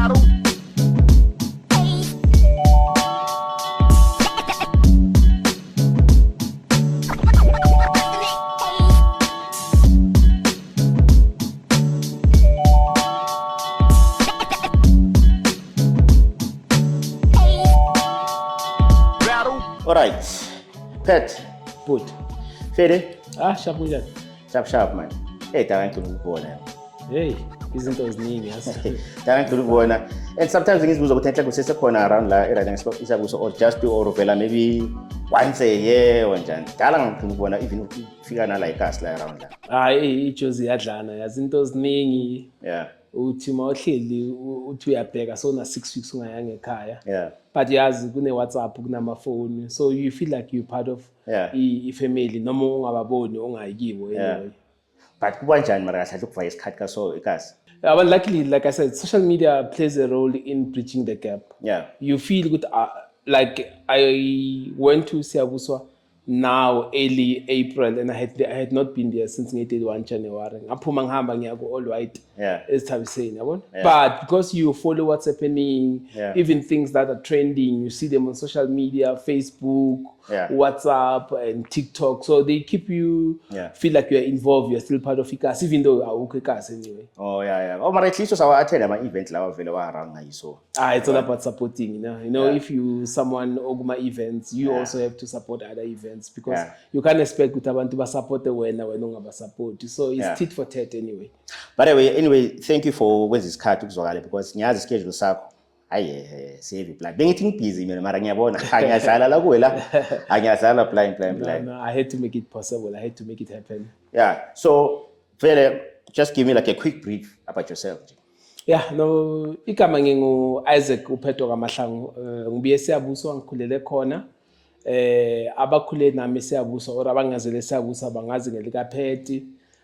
All right, Pet, Put. Fede, Sharp kunjani? sharp man. Hey, ngicela ukubona. Hey, izinto eziningi yazi. Ngicela ukubona. And sometimes ngizibuza ukuthi enhle kusesekhona around la era isabuso or just or vela maybe once a year or njani. Ngicela ngicela ukubona even ufika na like us la around la. Hayi ijozi yadlana yazi into eziningi. Yeah. Uthi mawuhleli uthi uyabheka so na 6 weeks ungayanga ekhaya. Yeah. But yazi kune WhatsApp kunamafoni so you feel like you're part of i-family noma ungababoni ongayikibo anyway. But kuba njani mara kahle ukuva isikhathi kaso ikasi. But luckily, like I said, social media plays a role in bridging the gap. Yeah. You feel good. Like I went to Siabuswa now early April, and I had not been there since 1 January. Ngaphuma ngihamba ngiyako all white. Yeah. Esithabiseni yabona. But because you follow what's happening, even things that are trending, you see them on social media, Facebook, WhatsApp, and TikTok. So they keep you feel like you are involved. You are still part of ICAS, even though awukho ICAS anyway. Oh yeah. Oh, but at least I attend ama event lawa vele wa around ngayi so. It's all about supporting, you know. If you someone oguma events, you also have to support other events because you can't expect ukuthi abantu ba support wena ungaba support. So it's tit for tat anyway. But anyway, thank you for kwenza isikhathi ukuzwakala because ngiyazi schedule sakho. Hayi save plan. Bengithi busy mina mara ngiyabona ngiyadlala la kuwela. Angiyadlala plan. No, I had to make it possible. I had to make it happen. Yeah. So, Vele, just give me like a quick brief about yourself. Yeah, no, igama ngingu Isaac Upheto kaMahlangu. Ngibuye Siyabuso ngikhulele khona. Abakhule nami Siyabuso or abangazele Siyabuso bangazi ngelika Pheti.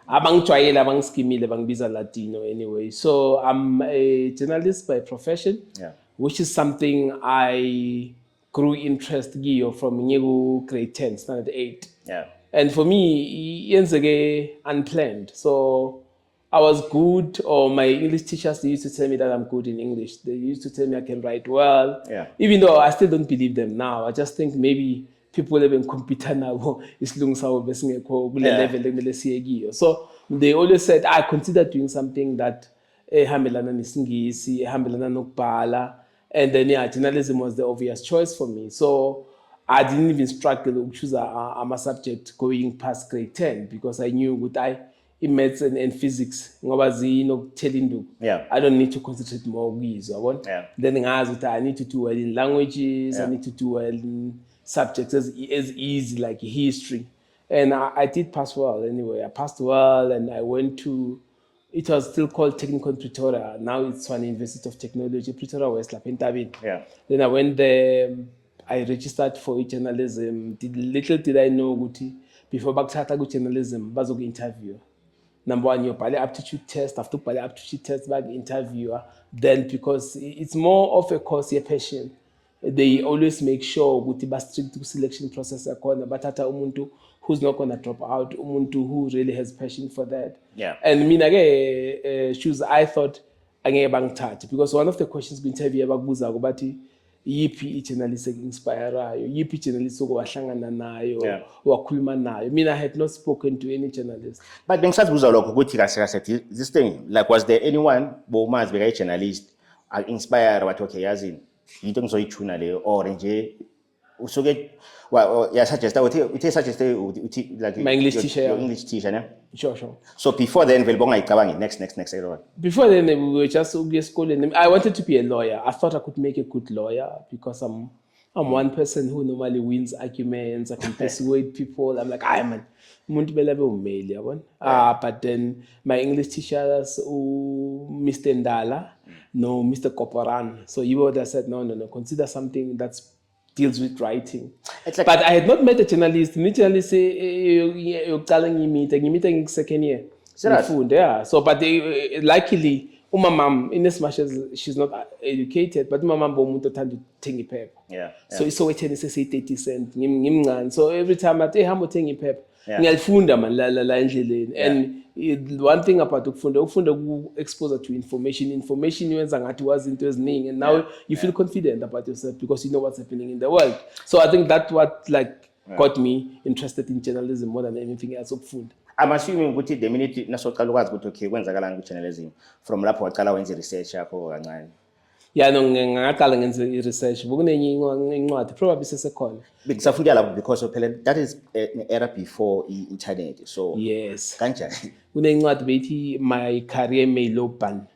Abangijwayele abangiskimile bangibiza Latino anyway. So I'm a journalist by profession, which is something I grew interest in from grade 10, standard 8. Yeah. And for me, it's unplanned. So I was good, or my English teachers, they used to tell me that I'm good in English. They used to tell me I can write well. Yeah. Even though I still don't believe them now. I just think maybe people even compete now. So they always said, I consider doing something that hambelana nesingisi, hambelana nokubhala. And then journalism was the obvious choice for me. So I didn't even struggle to choose a subject going past grade 10 because I knew in maths and physics, I don't need to concentrate more with Then I need to do well in languages, I need to do well in subjects as easy like history. And I did pass well anyway. I passed well and I went to, it was still called Technical Pretoria. Now it's Tshwane University of Technology, Pretoria West, Lapintabin. Yeah. Then I went there, I registered for journalism. Little did I know Guti, before Bakhtata journalism, Bazog interview. Number one, you pale aptitude test, after pale aptitude test back interviewer. Then because it's more of a course year patient, they always make sure Guti ba strict selection process akona batata umuntu who's not gonna drop out, umuntu who really has passion for that. Yeah. And mina ke shoes I thought angeke bangithathe because one of the questions ku-interview abakubuza ukuthi yipi i-journalist eki-inspirayo, yipi i-journalist owahlangana nayo, wakhuluma nayo. Mina I had not spoken to any journalist. But bengisazibuza lokho ukuthi kahle this thing, like was there anyone bomazi beka-journalist inspire wathi okay yazini into engizoyithuna leyo or nje usuke suggest like my English teacher. Your English teacher, yeah? Sure. So before then, next. Before then, we were just schooling. I wanted to be a lawyer. I thought I could make a good lawyer because I'm one person who normally wins arguments. I can persuade people. I'm like, man, but then my English teachers, Mr. Ndala, no, Mr. Koporan. So you would have said, no, consider something that's deals with writing. Like, but I had not met a journalist. The journalist say, you're telling me meeting second year. So, but luckily, my mom, in as much as she's not educated, but my mom won't attend to tingy pep. So it's always 30 cents. So every time I say, how much tingy pep? ngiyalifunda man la endleleni. And one thing about ukufunda ku-exposure to information yenza ngathi wazi into eziningi, and now you feel confident about yourself because you know what's happening in the world. So I think that's what got me interested in journalism more than anything else. Ukufunda. I'm assuming ukuthi the minute nasoqala ukwazi ukuthi okay kwenzakalani ku-journalism, from lapho waqala wenza i-research yakho kancane. Yeah, no, ngaqala ngenze i-research. Bekunenye incwadi probably sesekhona. Bengisafunda lapho because that is an era before internet. So yes. Kanjani? Kunencwadi beyithi My Career May Loban.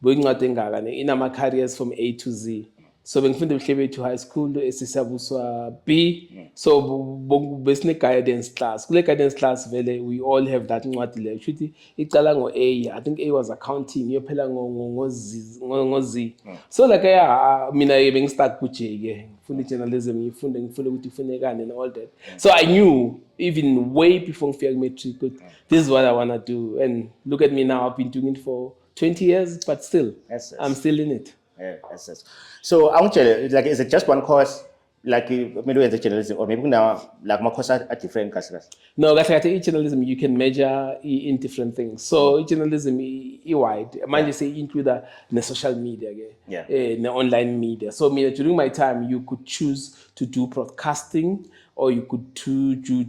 Beyincwadi engaka inama careers from A to Z. So bengifunda eHlebethu High School esisabuswa B. So besine guidance class. Kule guidance class vele we all have that ncwadi le. Shuthi icala ngo A. I think A was accounting. Yophela ngo Z. So like mina bengistuck ku J ke. Ngifunda journalism, ngifunda ukuthi kufunekani and all that. So I knew even way before ngifika matric this is what I want to do, and look at me now. I've been doing it for 20 years, but still I'm still in it. Yes. So I want to like, is it just one course, like maybe as a journalism, or maybe now like my course are different classes? No, like in journalism you can measure in different things. So journalism is wide. I might just say include the social media, the online media. So during my time you could choose to do broadcasting, or you could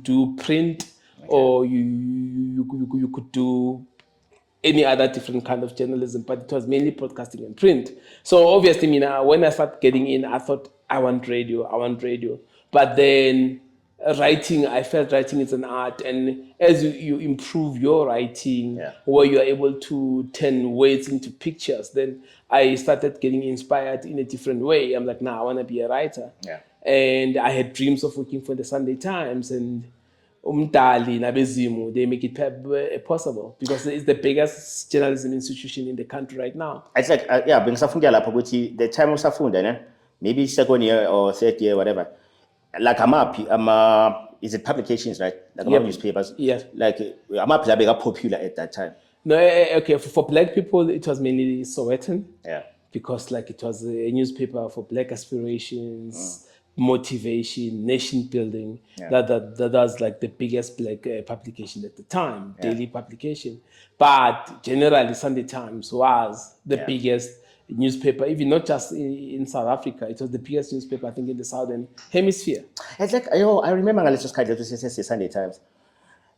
do print, or you could do any other different kind of journalism, but it was mainly broadcasting and print. So obviously, when I started getting in, I thought I want radio. But then writing, I felt writing is an art, and as you improve your writing, where you are able to turn words into pictures, then I started getting inspired in a different way. I'm like, I want to be a writer. And I had dreams of working for the Sunday Times, and Umdali nabezimu, they make it possible because it's the biggest journalism institution in the country right now. It's like bengisafunda lapho ukuthi the time usafunda maybe second year or third year, whatever, like is it publications, right? Like newspapers. Yes. Like amaphi labeka popular at that time? No, okay, for black people it was mainly Sowetan. Because like it was a newspaper for black aspirations, motivation, nation building. That was like the biggest black publication at the time, daily publication. But generally Sunday Times was the biggest newspaper, even not just in South Africa. It was the biggest newspaper, I think, in the Southern Hemisphere. It's like, I remember ngaleso sikhathi leso sese Sunday Times.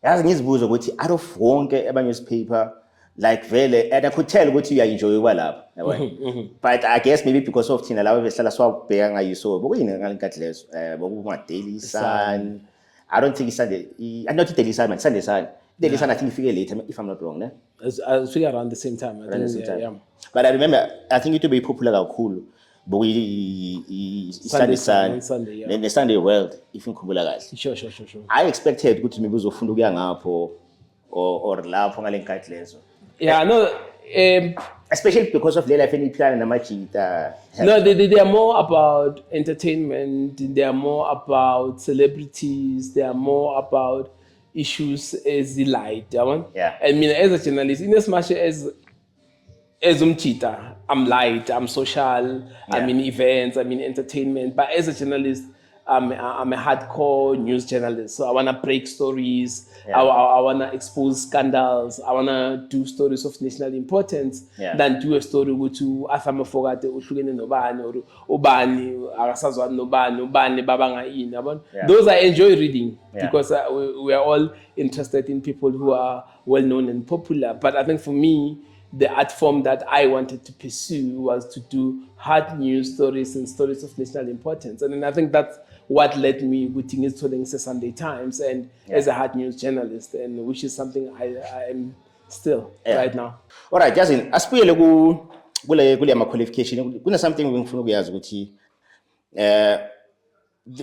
Yazi ngizibuza ukuthi out of wonke aba newspaper, like vele, and I could tell ukuthi uyaenjoy yabona. But I guess maybe because of thina lawo behlala swabheka ngayo so bokuyini ngalenkathi leso bokuma Daily Sun. I don't think it's Sunday, not Daily Sun, but Sunday Sun. Daily Sun I think figure later if I'm not wrong, I figure around the same time. But I remember I think it would be popular kakhulu Sunday Sun, then the Sunday World if ngikhumbula kahle. Sure. I expected ukuthi maybe uzofunda ukuya ngapho or lapho ngalenkathi lezo. Especially because of the life and plan and Machita. No, they are more about entertainment. They are more about celebrities. They are more about issues as the light. I mean, as a journalist, in as much as umchita, I'm light, I'm social, I'm in events, I'm in entertainment. But as a journalist, I'm a hardcore news journalist. So I want to break stories. I want to expose scandals. I want to do stories of national importance than do a story which afama fogate uhlukene nobani or ubani akasazwana nobani babanga yini. Those I enjoy reading because we are all interested in people who are well known and popular. But I think for me, the art form that I wanted to pursue was to do hard news stories and stories of national importance. And then I think that's what led me with the Sunday Times and as a hard news journalist, and which is something I am still right now. All right, Justin, asipuyele kule ama qualification. Kuna something ngifuna ukuyazi ukuthi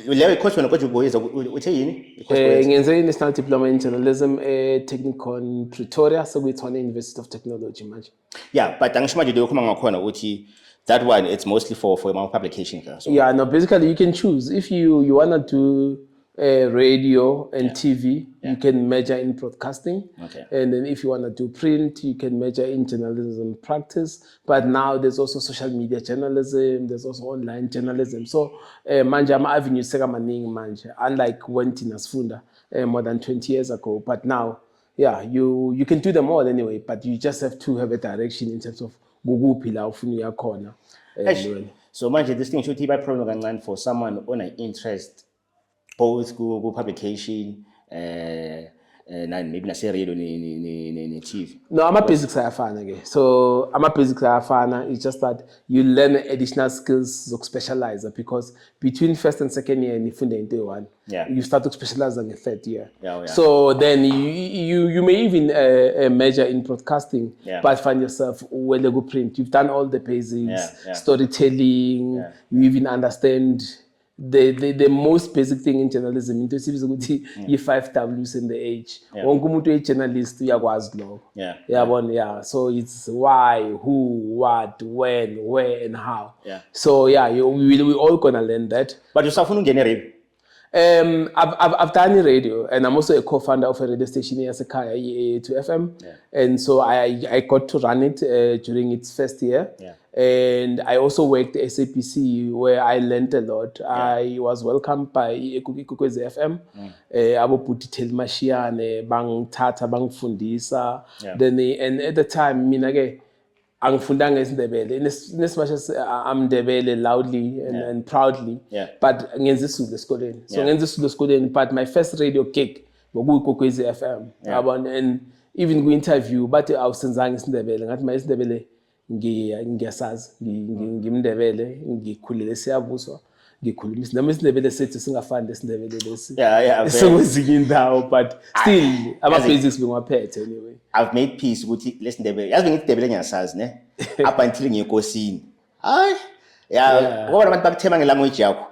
lewe course wena kodwa uboyeza uthe yini? Ngenze National Diploma in Journalism Technikon Pretoria, so Tshwane University of Technology manje. Yeah, but angisho manje leyo khoma ngakhona ukuthi that one it's mostly for my publication. So. No, basically you can choose if you want to do radio and TV, you can major in broadcasting. Okay. And then if you want to do print, you can major in journalism practice. But now there's also social media journalism, there's also online journalism. So manje ama-avenues sekamaningi manje, unlike when thina sifunda more than 20 years ago. But now, yeah, you can do them all anyway, but you just have to have a direction in terms of kukuphi la ufuna uya khona. So manje this thing should be a problem kancane for someone on an interest both ku publication maybe nase radio ni TV. No, ama-basics ayafana ke. So ama-basics ayafana. It's just that you learn additional skills zokuspecialize because between first and second year nifunda into eyi-one. Yeah. You start to specialize in the third year. Yeah. So then you may even major in broadcasting, but find yourself well go print. You've done all the basics, storytelling. You even understand the most basic thing in journalism into sibiza ukuthi yi-5 Ws in the H. Wonke umuntu oyi-journalist uyakwazi lokho. Yeah. So it's why, who, what, when, where, and how. So we all gonna learn that. But you sufuna ungene radio. I've done radio, and I'm also a co-founder of a radio station here at Kaya, EA2FM. And so I got to run it during its first year. And I also worked at SAPC where I learned a lot. I was welcomed by Ikukwezi FM. Abo Putitel Mashiane, Bang Tata, Bang Fundisa. And at the time, minage, angifundanga isiNdebele. In as much as I'm Ndebele loudly and proudly, but ngenza isiZulu esikoleni. So ngenza isiZulu esikoleni, but my first radio gig Ikukwezi FM. And even go interview, but awusenzanga isiNdebele. Ngathi ma isiNdebele ngiyasazi ngimndebele ngikhulile siyabuswa ngikhuluma nami isiNdebele sethu singafani lesindebele lesi sekwezinye indawo but still ama-basics bengiwaphethe anyway. I've made peace ukuthi lesindebele yazi ngidebele ngiyasazi ne up until ngiyekosini hayi ngoba abantu bakuthema ngelanguage yakho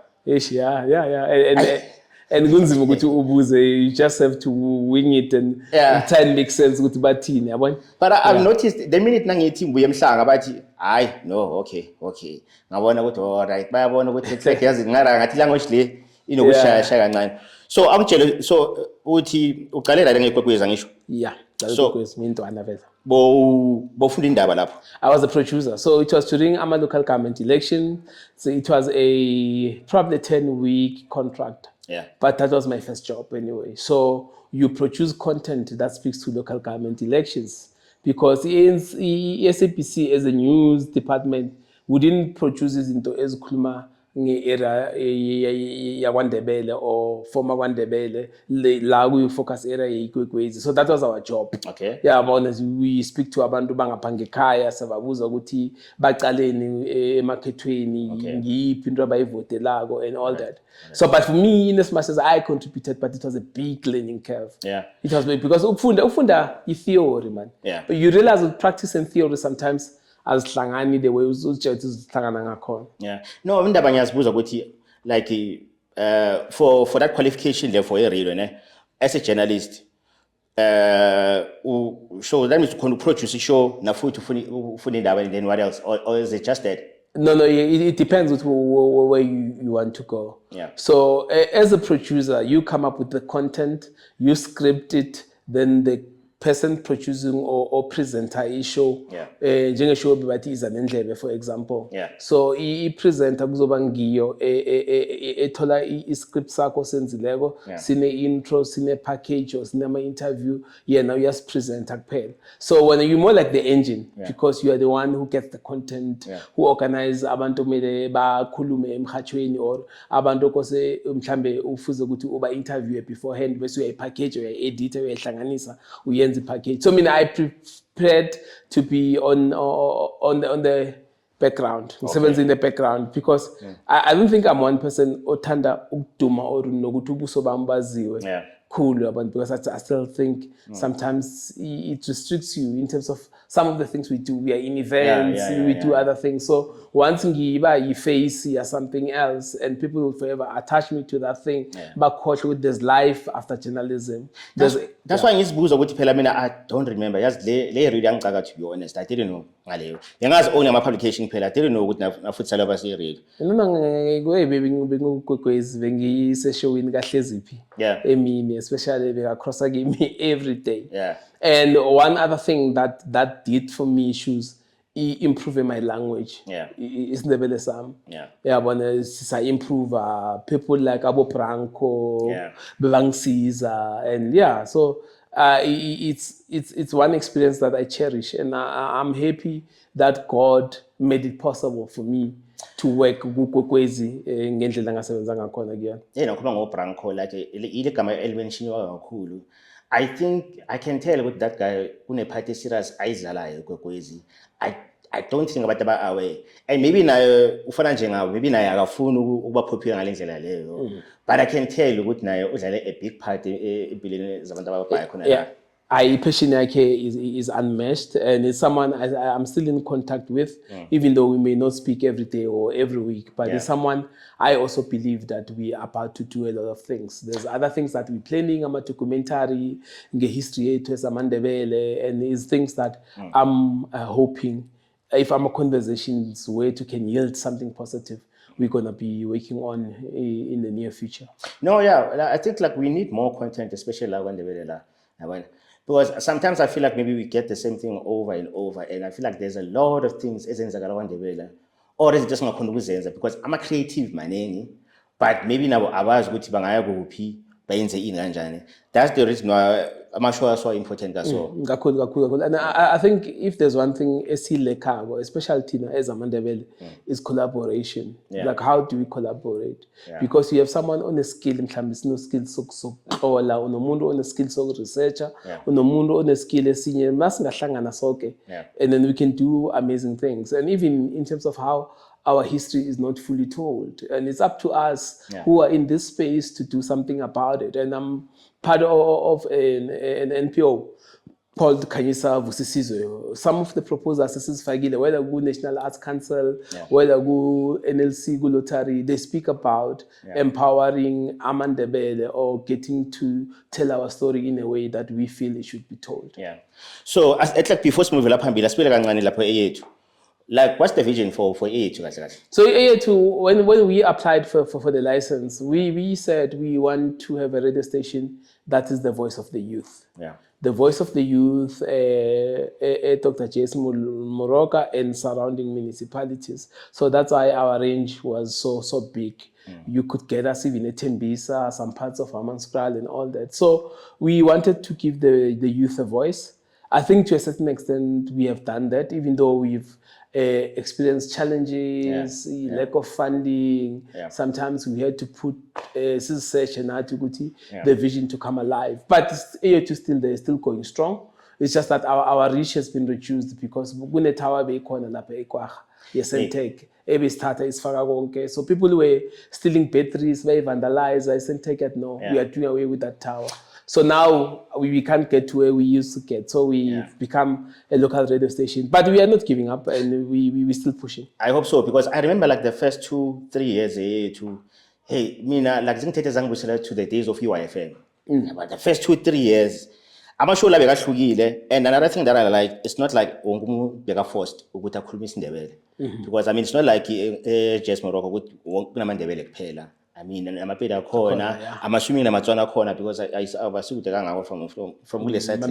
and kunzima ukuthi ubuze, you just have to wing it and try and make sense ukuthi bathini yabona. But I've noticed the minute nangithi mbuye emhlanga bathi hayi no okay ngabona ukuthi alright bayabona ukuthi like yazi ngara ngathi language le inokushaya kancane. So angitshele so uthi uqalela la ngeKwekwezi ngisho. Kwekwezi mintwana veza. Bofunda indaba lapho. I was a producer. So it was during our local government election. So it was probably a 10-week contract. But that was my first job anyway. So you produce content that speaks to local government elections because SAPC as a news department, we didn't produce this into ezikhuluma nge-era yaKwaNdebele or former KwaNdebele la kuyi-focus area yeKwekwezi. So that was our job. We speak to abantu bangapha ngekhaya sababuza ukuthi baqaleni emakhethweni ngiyiphi into abayivotelako and all that. So but for me, in as much as I contributed, but it was a big learning curve. It was big because ufunda i-theory man. But you realize with practice and theory sometimes azihlangani the way uzihlangana ngakhona. No, indaba ngiyazibuza ukuthi like for that qualification there for a radio ne as a journalist show that means to produce a show na futhi ufuna indaba and then what else or is it just that? No, it depends with where you want to go. So as a producer, you come up with the content, you script it, then the person producing or presenter ishow njengeshow bebathi Izanendlebe for example. So i-presenter kuzoba ngiyo ethola i-script sakho senzileko sine intro sine package or sine ama-interview yena uyasipresenta kuphela. So when you're more like the engine because you are the one who gets the content, who organize abantu kumele bakhulume emhathweni or abantu okose mhlambe ufuze ukuthi uba interview beforehand bese uyayipackage uyayi-edita uyayihlanganisa uyenza package. So I prepared to be on the background, in the background because I don't think I'm one person othanda ukuduma or nokuthi ubuso bami baziwe. cool because I still think sometimes it restricts you in terms of some of the things we do. We are in events, we do other things. So once you face or something else, and people will forever attach me to that thing. But there's life after journalism. That's why ngizibuza ukuthi phela mina I don't remember. Yazi le read angicaka, to be honest. I didn't know ngaleyo. Ngiyazi own ama publication phela. I didn't know ukuthi nafuthi salaba se read. Noma ngikwekwezi bengiyiseshowini kaHleziphi emini, especially bengacrossa kimi every day. And one other thing that did for me issues improve my language. Isindebele sami. Yabona sisa improve people like Abo Branco, bebangisiza, and so it's one experience that I cherish, and I'm happy that God made it possible for me to work kukwekwezi ngendlela ngasebenza ngakhona kuyona. Nakhuluma ngoBranco, like ile gama elimenshiniwa kakhulu. I think I can tell with that guy une party serious ayidlalayo kwekwezi. I don't think about aware, and maybe nayo ufana njengawe, maybe naye akafuni ukuba popular ngalendlela leyo, but I can tell ukuthi naye udlale a big part empilweni zabantu ababhaya khona la. Passion is unmatched, and it's someone I'm still in contact with, even though we may not speak every day or every week. But it's someone I also believe that we are about to do a lot of things. There's other things that we're planning, a documentary, history, and it's things that I'm hoping, if I'm a conversations where to can yield something positive, we're gonna be working on in the near future. No, I think like we need more content, especially like when because sometimes I feel like maybe we get the same thing over and over, and I feel like there's a lot of things ezenzakala kwaNdebele, or is it just ngakhona ukuzenza because I'm a creative maningi, but maybe nabo abazi ukuthi bangaya kuphi bayenze ini kanjani. That's the reason why amashow are so important kaso. And I think if there's one thing esilekhayo, especially thina as amaNdebele, is collaboration. Like how do we collaborate? Because you have someone on a skill, mhlawumbe no skill sokuxola, unomuntu on a skill sokuresearcher, unomuntu on a skill esinye, masingahlangana sonke, and then we can do amazing things. And even in terms of how our history is not fully told, and it's up to us who are in this space to do something about it. And I'm part of an NPO called Khanyisa Vusisizwe. Some of the proposals sisifakile, whether go National Arts Council, whether go NLC, go Lottery, they speak about empowering amaNdebele or getting to tell our story in a way that we feel it should be told. So as like before we move lapha phambili sibele kancane lapho eyethu. Like, what's the vision for AETU? So AETU, when we applied for the license, we said we want to have a radio station that is the voice of the youth. The voice of the youth, Dr. Jason Moroka and surrounding municipalities. So that's why our range was so big. You could get us even at Tembisa, some parts of Hammanskraal and all that. So we wanted to give the youth a voice. I think to a certain extent we have done that, even though we've experienced challenges, lack of funding. Sometimes we had to put search and the vision to come alive. But AETU still there, still going strong. It's just that our reach has been reduced because Gune Tower bekhona lapha eKwaga. Yesentech. Ebisithatha isifaka konke. So people were stealing batteries, they vandalize. I said, take it no. We are doing away with that tower. So now we can't get to where we used to get. So we've become a local radio station. But we are not giving up, and we're still pushing. I hope so, because I remember like the first 2-3 years, hey, mina like zingithethe zangibusela to the days of UIFM. But the first 2-3 years, amashow la bekahlukile, and another thing that I like, it's not like wonke umuntu beka forced ukuthi akhulume isiNdebele. Because I mean it's not like Jess Morocco ukuthi kunamaNdebele kuphela. I mean, amapedi akhona, amashumi namatswana akhona, because abasukude kangako from kule side.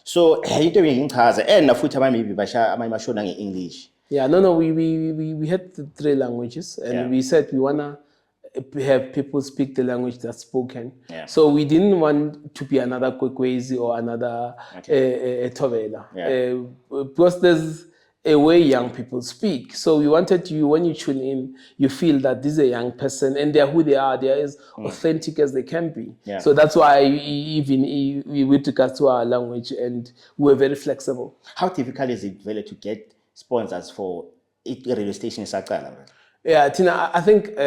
So into ngichaza and nafuthi maybe basha amashona ngeEnglish. No, we had the 3 languages, and we said we wanna have people speak the language that's spoken. So we didn't want to be another Kwekwezi or another Thobela, because there's a way young people speak. So we wanted you, when you tune in, you feel that this is a young person and they're who they are. They're as authentic as they can be. So that's why even with regards to our language, and we're very flexible. How difficult is it really to get sponsors for a radio station in Sakala? Tina, I think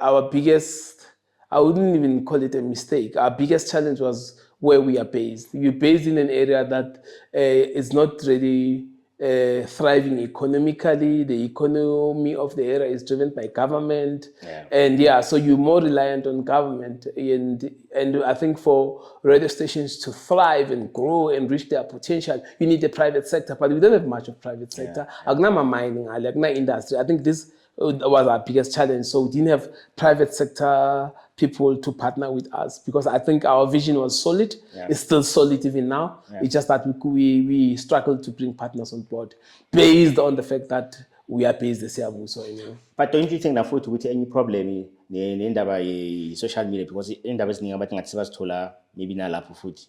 our biggest I wouldn't even call it a mistake. Our biggest challenge was where we are based. We're based in an area that is not really thriving economically. The economy of the area is driven by government, and so you're more reliant on government. And I think for radio stations to thrive and grow and reach their potential, you need the private sector. But we don't have much of private sector. Agna mining, agna industry. I think this was our biggest challenge. So we didn't have private sector people to partner with us because I think our vision was solid. It's still solid even now. It's just that we struggled to bring partners on board based on the fact that we are based in Siyavuso anyway. But don't you think that futhi ukuthi any problem nendaba ye-social media because indaba eziningi abantu ngathi sebazithola maybe nalapho futhi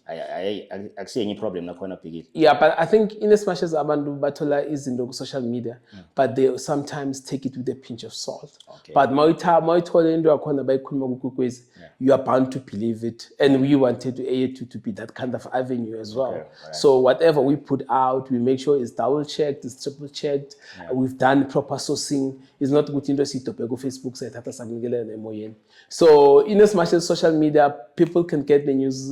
akusiyo enye problem nakhona bhekile. Yeah, but I think in as much as abantu bathola izinto ku social media, but they sometimes take it with a pinch of salt. But mawithola into yakhona bayikhuluma kuKwekwezi, you are bound to believe it, and we wanted to be that kind of avenue as well. Right. So whatever we put out, we make sure it's double checked, it's triple checked. We've done proper sourcing. It's not good into sitopego Facebook sayithatha samnikele emoyeni. So in as much as social media, people can get the news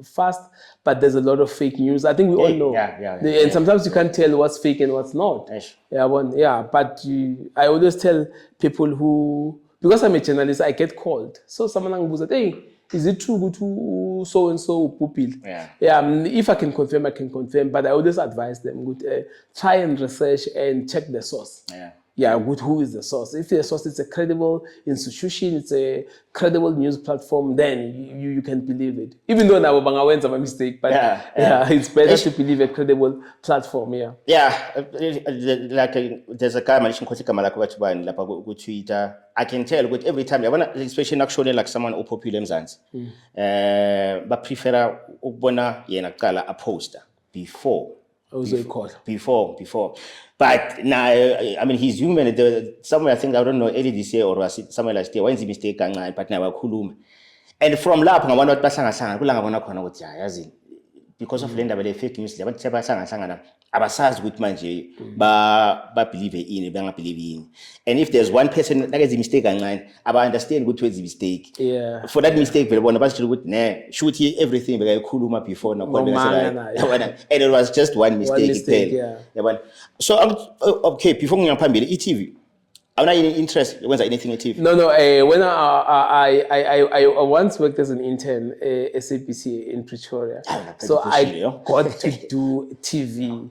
fast, but there's a lot of fake news. I think we all know. And sometimes you can't tell what's fake and what's not. But I always tell people who, because I'm a journalist, I get called. So someone will say, hey, is it true to so and so pupil? If I can confirm, I can confirm. But I always advise them, try and research and check the source. Who is the source? If the source is a credible institution, it's a credible news platform, then you can believe it. Even though now Banga went a mistake, but it's better to believe a credible platform. Like there's a guy Malaysian Kotika Malakawachban Lapa Twitter. I can tell with every time, especially actually like someone who popular Mzansi, but prefer Ubona Yenakala a poster before. Before. But now, I mean, he's human. Somewhere, I think, I don't know, early this year or somewhere last year, when's the mistake? But now, Kulum. And from Lap, I want to pass on because of Lenda, fake news, they want to pass on Abasas with manje, but believe in, believe in. And if there's one person that is a mistake online, I understand which was the mistake. For that mistake, one of us should hear everything but I kuluma before and it was just one mistake. So okay, before we ETV. I'm not any interest when anything in TV. No. When I once worked as an intern at SABC in Pretoria, so I got to do TV.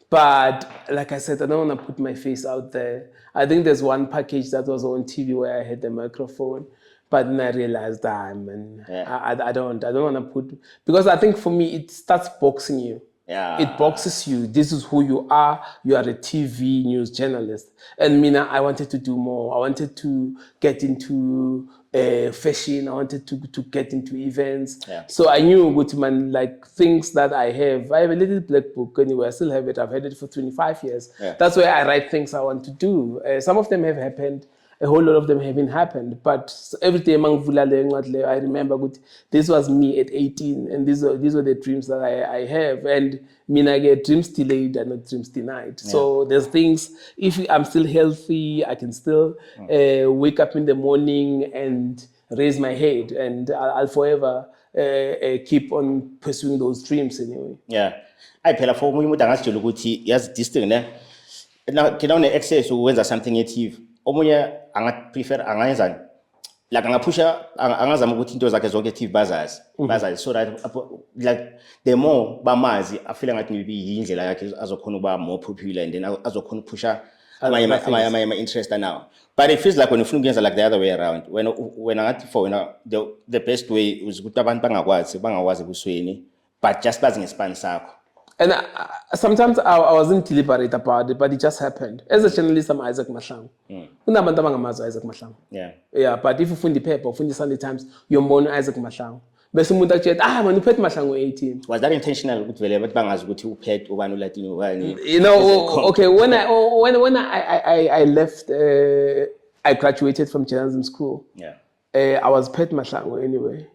But like I said, I don't want to put my face out there. I think there's one package that was on TV where I had the microphone, but then I realized I don't want to put, because I think for me it starts boxing you. It boxes you. This is who you are. You are a TV news journalist. And Mina, I wanted to do more. I wanted to get into fashion. I wanted to get into events. So I knew, Gutman, like things that I have a little black book anyway. I still have it. I've had it for 25 years. That's where I write things I want to do. Some of them have happened. A whole lot of them haven't happened, but every day I remember this was me at 18, and these were the dreams that I have. And I get dreams delayed and not dreams denied. So there's things, if I'm still healthy, I can still wake up in the morning and raise my head, and I'll forever keep on pursuing those dreams anyway. I phela for umuntu angasitshela ukuthi yazi this thing ne kina une access ukwenza something native. Omunye prefer angayenzani like angapusha angazama ukuthi into zakhe zonke TV bazazi so that like the more bamazi I feel ngathi maybe indlela yakhe azokhona ukuba more popular and then azokhona upusha my interest now. But it feels like when you feel like the other way around, when I for the best way is ukuthi abantu bangakwazi kusweni but just bazing ngespan sakho. And sometimes I wasn't deliberate about it, but it just happened. As a journalist, I'm Isaac Mahlangu. Isaac Mahlangu. But if you find the paper, find the Sunday Times, you're born Isaac Mahlangu. But someone that said, when you pet Mahlangu 18. Was that intentional? You know, okay. When I left, I graduated from journalism school. I was pet Mahlangu anyway.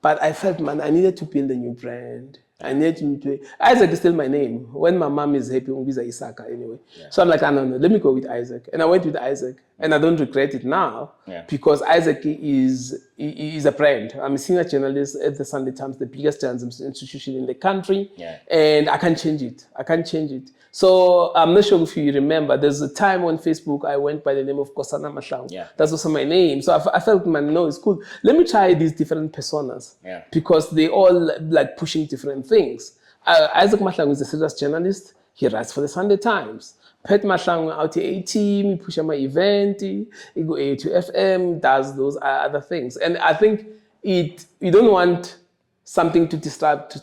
But I felt, man, I needed to build a new brand. I need to. Isaac is still my name. When my mom is happy, Ubisa Isaka anyway. So I'm like, no, let me go with Isaac. And I went with Isaac. And I don't regret it now Yeah. because Isaac is a brand. I'm a senior journalist at the Sunday Times, the biggest journalism institution in the country. Yeah. And I can't change it. So I'm not sure if you remember, there's a time on Facebook I went by the name of Kosana Mahlangu. Yeah. That's also my name. So I felt, man, no, it's cool. Let me try these different personas. Yeah. Because they all like pushing different things. Isaac Mahlangu is a serious journalist. He writes for the Sunday Times. Pat Mahlangu out here A-Team, he push my event, he go A2FM, does those other things. And I think you don't want something to disrupt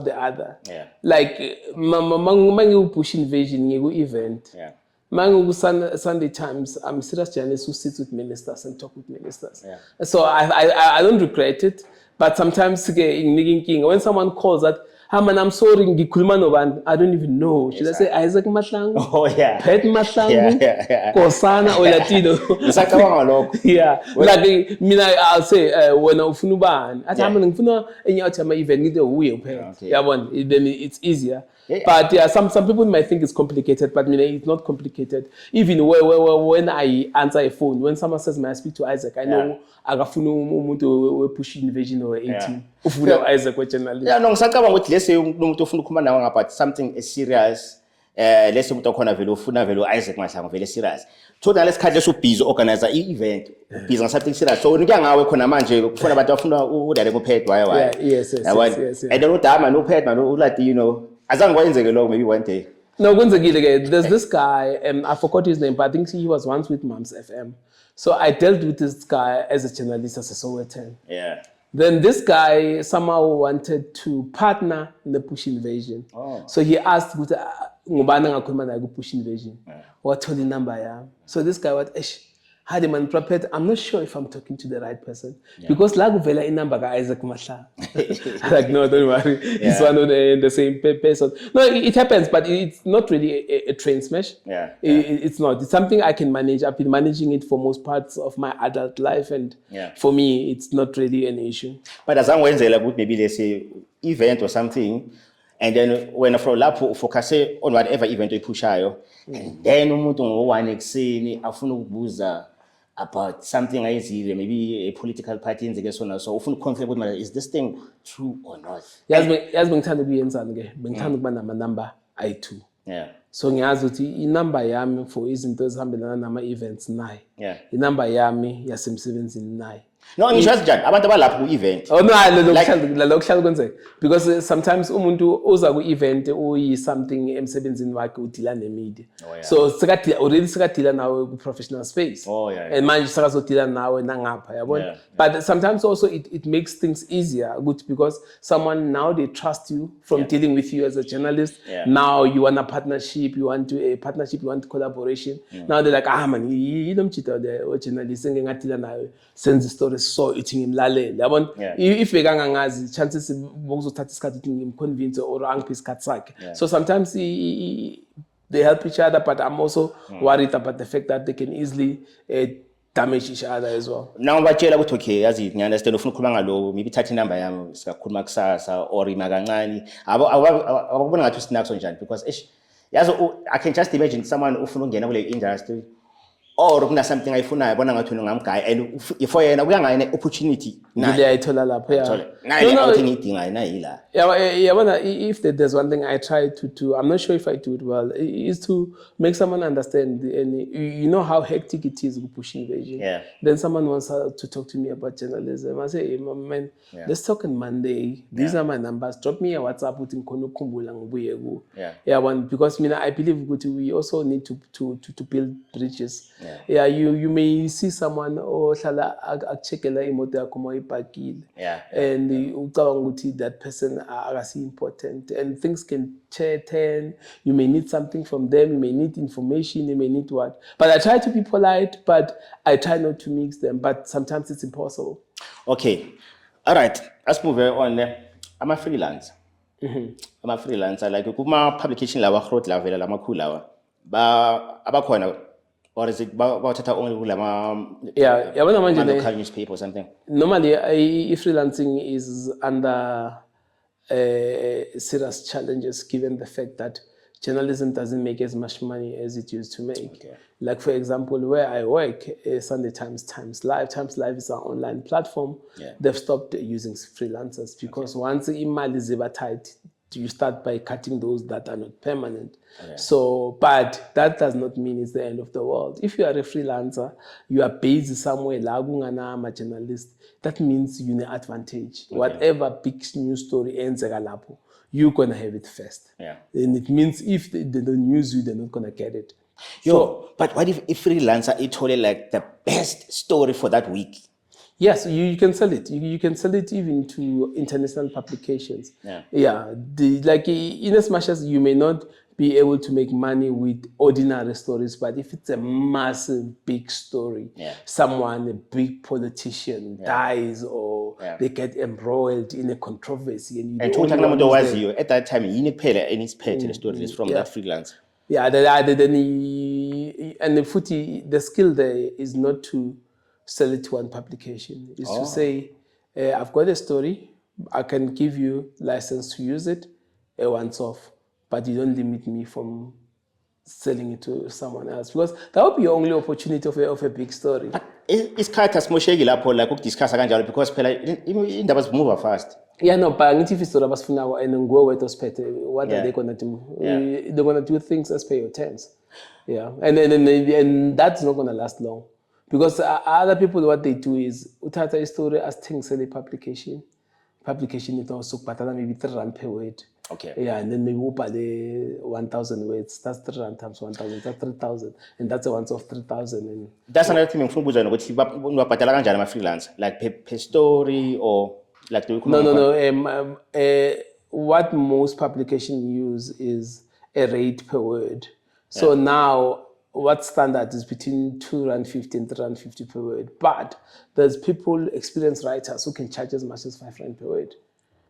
the other. Yeah. Like mangu push invasion, you event. Yeah. Mangu Sunday Times, I'm a serious journalist who sits with ministers and talk with ministers. Yeah. So I don't regret it, but sometimes when someone calls that, "Hey man, I'm sorry, ngikhuluma nobani," I don't even know. Should I say Isaac Mahlangu? Oh yeah. Pat Mahlangu? Yeah. Kosana or Latino? Ngisacabanga lokho. Yeah. Like I'll say when ufuna ubani, athi hamba ngifuna enye yathi ama event ngide uye kuphela. Okay. Yabona, then it's easier. Yeah. But yeah, some people might think it's complicated, but it's not complicated. Even when I answer a phone, when someone says, "May I speak to Isaac?" I know akafuna umuntu we push invasion or 18. Ufuna Isaac we journalist. Yeah, no, ngisacabanga ukuthi lesi umuntu ufuna ukukhuluma nawe about something is serious. Lesi umuntu okhona vele ufuna vele Isaac Mahlangu vele serious. Thola lesikhathi lesubhizi organizer i-event, ubhizi ngasomething serious. So nike ngawe khona manje kufuna abantu abafuna udirect uPad why. Yeah, yes. And then udama no Pad man ulathi azange kwenzeke lokho maybe one day. No, there's this guy, I forgot his name, but I think he was once with Moms FM. So I dealt with this guy as a journalist, as a Sowetan. Yeah. Then this guy somehow wanted to partner in the push invasion. Oh. So he asked, ngubani ngakhuluma naye ku push invasion. Wathola inumber yami. So this guy was, had him unprepared. I'm not sure if I'm talking to the right person. Because la kuvela inumber ka Isaac Mahlangu. Like, no, don't worry. It's one of the same person. No, it happens, but it's not really a train smash. Yeah. It's not. It's something I can manage. I've been managing it for most parts of my adult life. And for me, it's not really an issue. But as long as maybe they say event or something, and then when from lapho focus on whatever event we push ayo, and then umuntu ngowane ekseni afuna ukubuza about something maybe a political party in so ufuna confirm ukuthi is this thing true or not? Yazi bengithanda ukuyenzani ke, bengithanda ukuba nama number ayi2. Yeah. So ngiyazi ukuthi inumber yami for izinto ezihambelana nama events nayi. Yeah. Inumber yami yasemsebenzini nayi. No, ngisho njani abantu abalapha ku event. Oh no, lokuhlala kwenzeka because sometimes umuntu uza ku event uyi something emsebenzini wakhe udila nemedia. So sekadila nawe ku professional space. Oh yeah. And manje sekazodila nawe nangapha yabona. But sometimes also it makes things easier good because someone now they trust you from dealing with you as a journalist. Now you want a partnership, you want collaboration. Now they're like, man, you don't cheat out there or journalist ngingadila nawe senze story so ithi ngimlalele yabona if bekangangazi chances bokuzothatha isikhathi ukuthi ngimconvince or angiphe isikhathi sakhe. So sometimes they help each other, but I'm also worried about the fact that they can easily damage each other as well. Now batshela ukuthi okay yazi ngiunderstand ufuna ukukhuluma ngalo maybe thatha inamba yami sikakhuluma kusasa or ima kancane abakubona ngathi usinakho njani because yazi I can just imagine someone ufuna ukungena kule industry or kuna something ayifunayo bona ngathi ungamgaya and for yena kuyangayena opportunity nayo ayithola lapho if there's one thing I try to do, I'm not sure if I do it well, is to make someone understand you know how hectic it is to push invasion. Then someone wants to talk to me about journalism. I say, hey, man, let's talk on Monday. These are my numbers. Drop me a WhatsApp with nkhumbula ngibuye ku. Because I believe we also need to build bridges. You may see someone ohlala akucheckela imoto yakho moyipakile and ucabanga ukuthi that person akasi important and things can turn. You may need something from them, you may need information, you may need what. But I try to be polite, but I try not to mix them, but sometimes it's impossible. Okay, all right, let's move on. I'm a freelancer. I'm a freelancer. Like kuma publication lawa growth la vela lamakhulu lawa abakhona. Or is it about only local newspaper or something? Normally, freelancing is under serious challenges given the fact that journalism doesn't make as much money as it used to make. Okay. Like, for example, where I work, Sunday Times, Times Live is our online platform. Yeah. They've stopped using freelancers because once imali is tight, you start by cutting those that are not permanent. Okay. So, but that does not mean it's the end of the world. If you are a freelancer, you are based somewhere, I'm a journalist, that means you're in an advantage. Whatever big news story ends, you're going to have it first. Yeah. And it means if they don't use you, they're not going to get it. Yo, but what if freelancer it told like the best story for that week? Yes, you can sell it. You can sell it even to international publications. Yeah. Yeah. Like in as much as you may not be able to make money with ordinary stories, but if it's a massive, big story, someone, a big politician dies or they get embroiled in a controversy, and And at that time, you need pay any the stories from that freelancer. Yeah, and the skill there is not to sell it to one publication. It's to say, I've got a story, I can give you license to use it once off, but you don't limit me from selling it to someone else, because that would be your only opportunity of a big story. Isikhathi asimosheki lapho like ukudiscussa kanjalo because phela indaba zimove fast. Yeah, no, but ngithi if istora basifunayo and nguwe wethu osiphethe, what are they going to do? They're going to do things as per your terms. Yeah, and that's not going to last long. Because other people, what they do is, uthatha story as things in the publication. Publication is also maybe 3 rand per word. Okay. Yeah, and then maybe upale 1,000 words. That's 3 rand times 1,000. That's 3,000, and that's a once of 3,000. And that's another thing. Ngifuna ukuthi baphatala kanjani ama freelance, like per story or like no. What most publications use is a rate per word. So now, what standard is between 2 rand 50 and 3 rand 50 per word. But there's people, experienced writers, who can charge as much as 5 rand per word.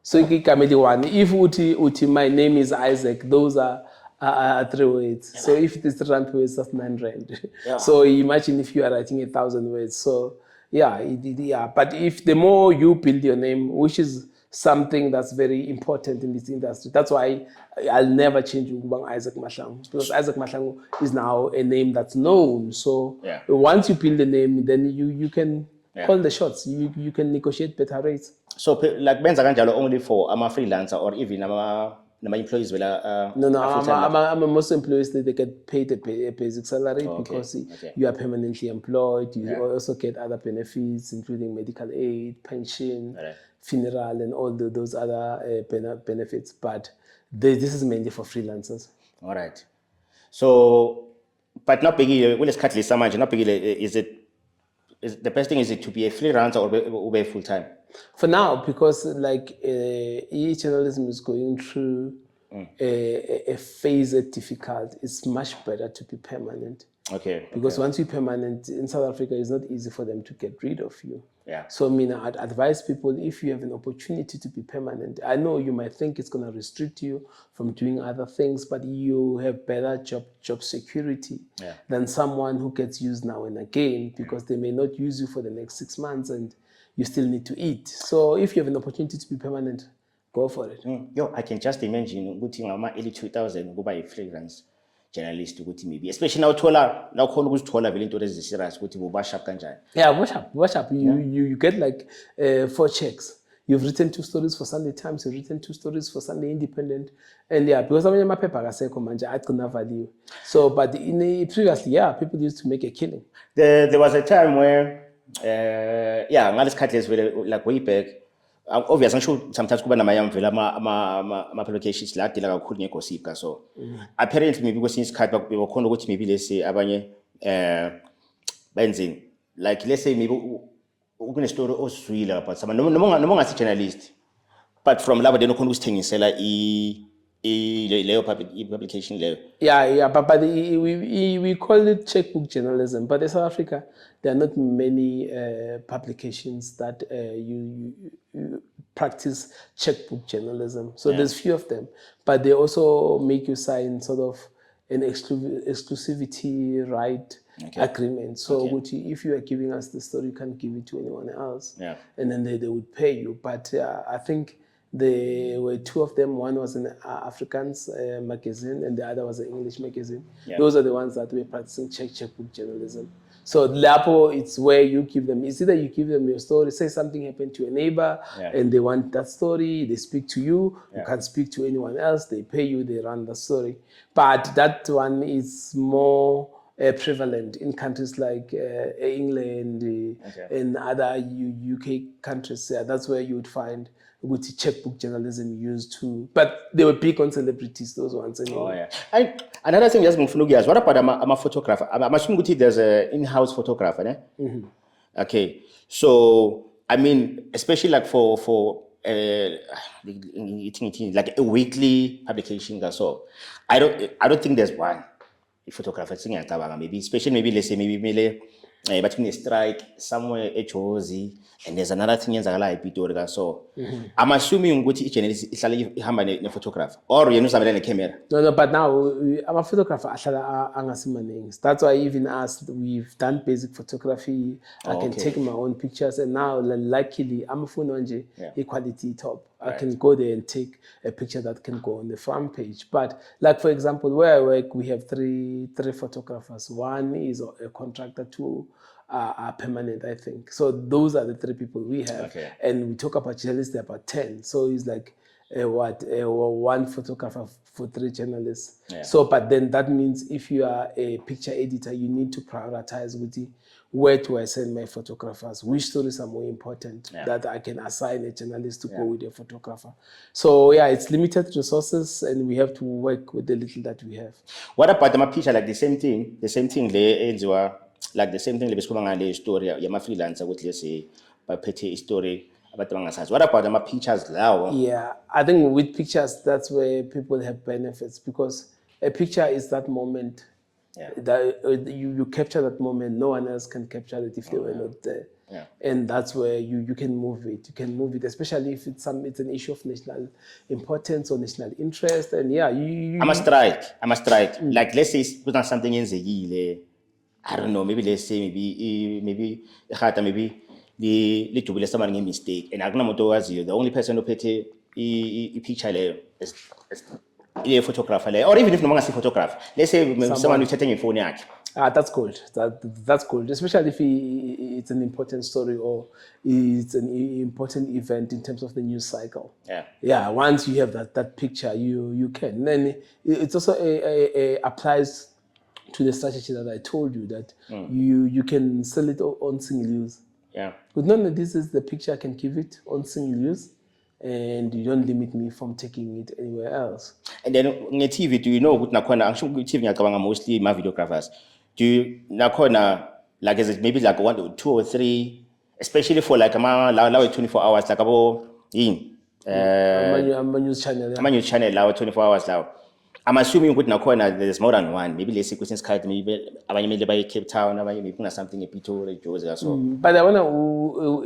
So if uti my name is Isaac, those are 3 words. So if it is 3 rand per word, that's 9 rand. Yeah. So imagine if you are writing 1,000 words. So yeah. But if the more you build your name, which is something that's very important in this industry. That's why I'll never change Ngubang Isaac Mahlangu, because Isaac Mahlangu is now a name that's known. So once you build a name, then you can call the shots. You can negotiate better rates. So like benza kanjalo only for ama freelancer or even ama employees No, most employees they get paid a basic salary because you are permanently employed. You also get other benefits, including medical aid, pension, funeral, and all those other benefits. But this is mainly for freelancers. All right. So, but not big. When it's cut list, not big. Is the best thing is it to be a freelancer or be full time? For now, because like e-journalism is going through a phase that's difficult, it's much better to be permanent. Okay. Because once you're permanent in South Africa, it's not easy for them to get rid of you. Yeah. So I'd advise people, if you have an opportunity to be permanent, I know you might think it's going to restrict you from doing other things, but you have better job security than someone who gets used now and again, because they may not use you for the next 6 months and you still need to eat. So if you have an opportunity to be permanent, go for it. Yo, I can just imagine ukuthi ngama early 2000 kuba freelance journalist ukuthi maybe especially now khona ukuzithola vele into lezi serious ukuthi bobasha kanjani. Yeah, wash up. You get like 4 checks. You've written 2 stories for Sunday Times, you've written 2 stories for Sunday Independent, and because amanye amaphepha akasekho manje agcina value. So but previously people used to make a killing. There was a time where ngalesikhathi lesivele like way back, obviously ngisho sometimes kuba namayamvela ama publications la adila kakhulu ngegossip so apparently maybe kwesinye isikhathi bekhona ukuthi maybe lesi abanye benzini like let's say maybe ukune story oswila but noma ngasi journalist but from labo then ukhona ukusithengisela leyo publication leyo. But we call it checkbook journalism. But in South Africa, there are not many publications that you practice checkbook journalism. So there's few of them, but they also make you sign sort of an exclusivity right agreement. So if you are giving us the story, you can't give it to anyone else. And then they would pay you. But I think There were two of them. One was an Afrikaans magazine, and the other was an English magazine. Yeah. Those are the ones that were practicing checkbook journalism. So Lapo, it's where you give them. It's either you give them your story, say something happened to a neighbor, Yeah. and they want that story. They speak to you. Yeah. You can't speak to anyone else. They pay you. They run the story. But that one is more prevalent in countries like England and other UK countries. That's where you would find with checkbook journalism used to, but they were big on celebrities, those ones anyway. Oh yeah. And another thing just what about I'm a photographer? I'm assuming there's an in-house photographer, ne? Mm-hmm. Okay. So I mean, especially like for like a weekly publication or so. I don't think there's one photographer thing maybe, especially maybe let's say maybe but in a strike somewhere eJozi, and there's another thing yenzakala ePitori. So I'm assuming ukuthi ijournalist ihlala ihamba ne-photographer or yena uzabela ne-camera. No, but now I'm a photographer. That's why even us, we've done basic photography. I can take my own pictures, and now luckily I'm a phone equality top. I can go there and take a picture that can go on the front page. But like for example, where I work, we have three photographers. One is a contractor, two are permanent, I think. So those are the three people we have. And we talk about journalists, there are about 10. So it's like one photographer for 3 journalists. So, but then that means if you are a picture editor, you need to prioritize with where do I send my photographers, which stories are more important that I can assign a journalist to go with a photographer. So yeah, it's limited resources and we have to work with the little that we have. What about my picture, like the same thing like the same thing lebesikhuluma ngale story yama freelancer ukuthi let's baphethe story abantu bangasazi. What about my pictures lawo? Yeah, I think with pictures that's where people have benefits because a picture is that moment. That you capture that moment, no one else can capture it if they were not there. And that's where you can move it. You can move it, especially if it's an issue of national importance or national interest. And yeah, I'm a strike. Like let's say it's something in the I don't know, maybe let's say maybe the someone mistake and the only person who put a picture is a photographer, or even if no one photograph. Let's say someone who's taking a phone. That's good. That's good, especially if it's an important story or it's an important event in terms of the news cycle. Yeah. Once you have that picture, you can. Then it's also applies to the strategy that I told you that you can sell it on single use. But no, this is the picture I can give it on single use. And you don't limit me from taking it anywhere else. And then on TV, do you know what I'm sure TV mostly my videographers. Do you like is it maybe like 1 or 2 or 3, especially for like 24 hours like about news channel. I'm a news channel 24 hours now. I'm assuming there's more than one. Maybe let's see questions card, maybe by Cape Town, maybe something in Pitori, Jose or so. But I wanna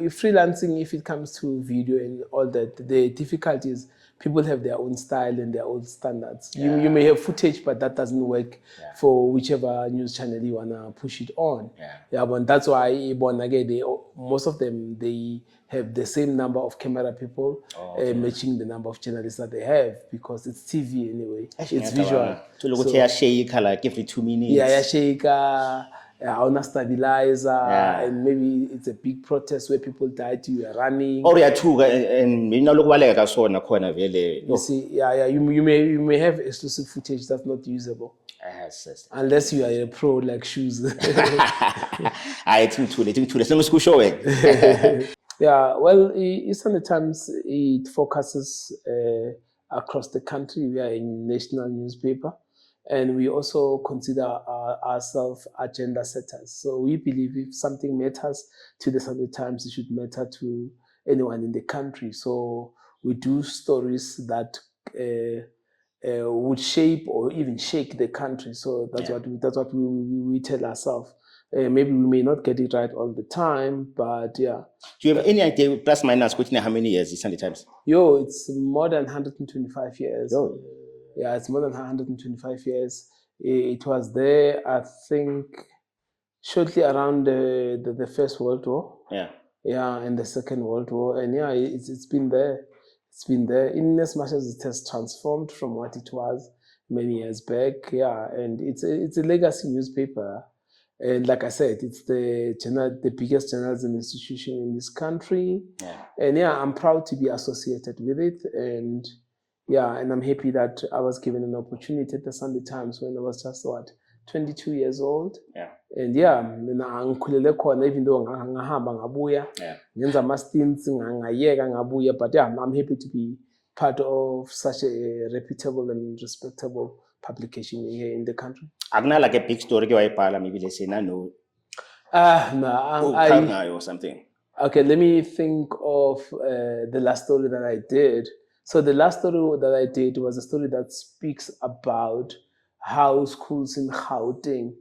freelancing if it comes to video and all that. The difficulty is people have their own style and their own standards. You may have footage, but that doesn't work for whichever news channel you wanna push it on. But that's why most of them they have the same number of camera people matching the number of journalists that they have because it's TV anyway. It's visual. So shake like every 2 minutes. Yeah, shake on a stabilizer, and maybe it's a big protest where people died, you are running. Or too, and you know, look what I saw in a corner. You see, you may have exclusive footage that's not usable. Unless you are a pro like shoes. I think too late. Let me show it. Yeah, well, Eastern Times, it focuses across the country. We are a national newspaper, and we also consider ourselves agenda setters. So we believe if something matters to the Sunday Times, it should matter to anyone in the country. So we do stories that would shape or even shake the country. So that's what we tell ourselves. Maybe we may not get it right all the time, but yeah. Do you have any idea, plus minus, how many years is Sunday Times? It's more than 125 years. Yeah, it's more than 125 years. It was there, I think, shortly around the First World War. Yeah, and the Second World War. And yeah, it's been there. It's been there in as much as it has transformed from what it was many years back. Yeah, and it's a legacy newspaper. And like I said, it's the biggest journalism institution in this country. Yeah. And yeah, I'm proud to be associated with it. And yeah, and I'm happy that I was given an opportunity at the Sunday Times when I was just 22 years old. Yeah. And yeah, ngikhulele khona even though ngahamba ngabuya, ngenza ama-stints ngayeka ngabuya, but yeah, I'm happy to be part of such a reputable and respectable publication here in the country. Akuna like a big story ke wayibhala maybe let's say no. No, or something. Okay, let me think of the last story that I did. So the last story that I did was a story that speaks about how schools in Gauteng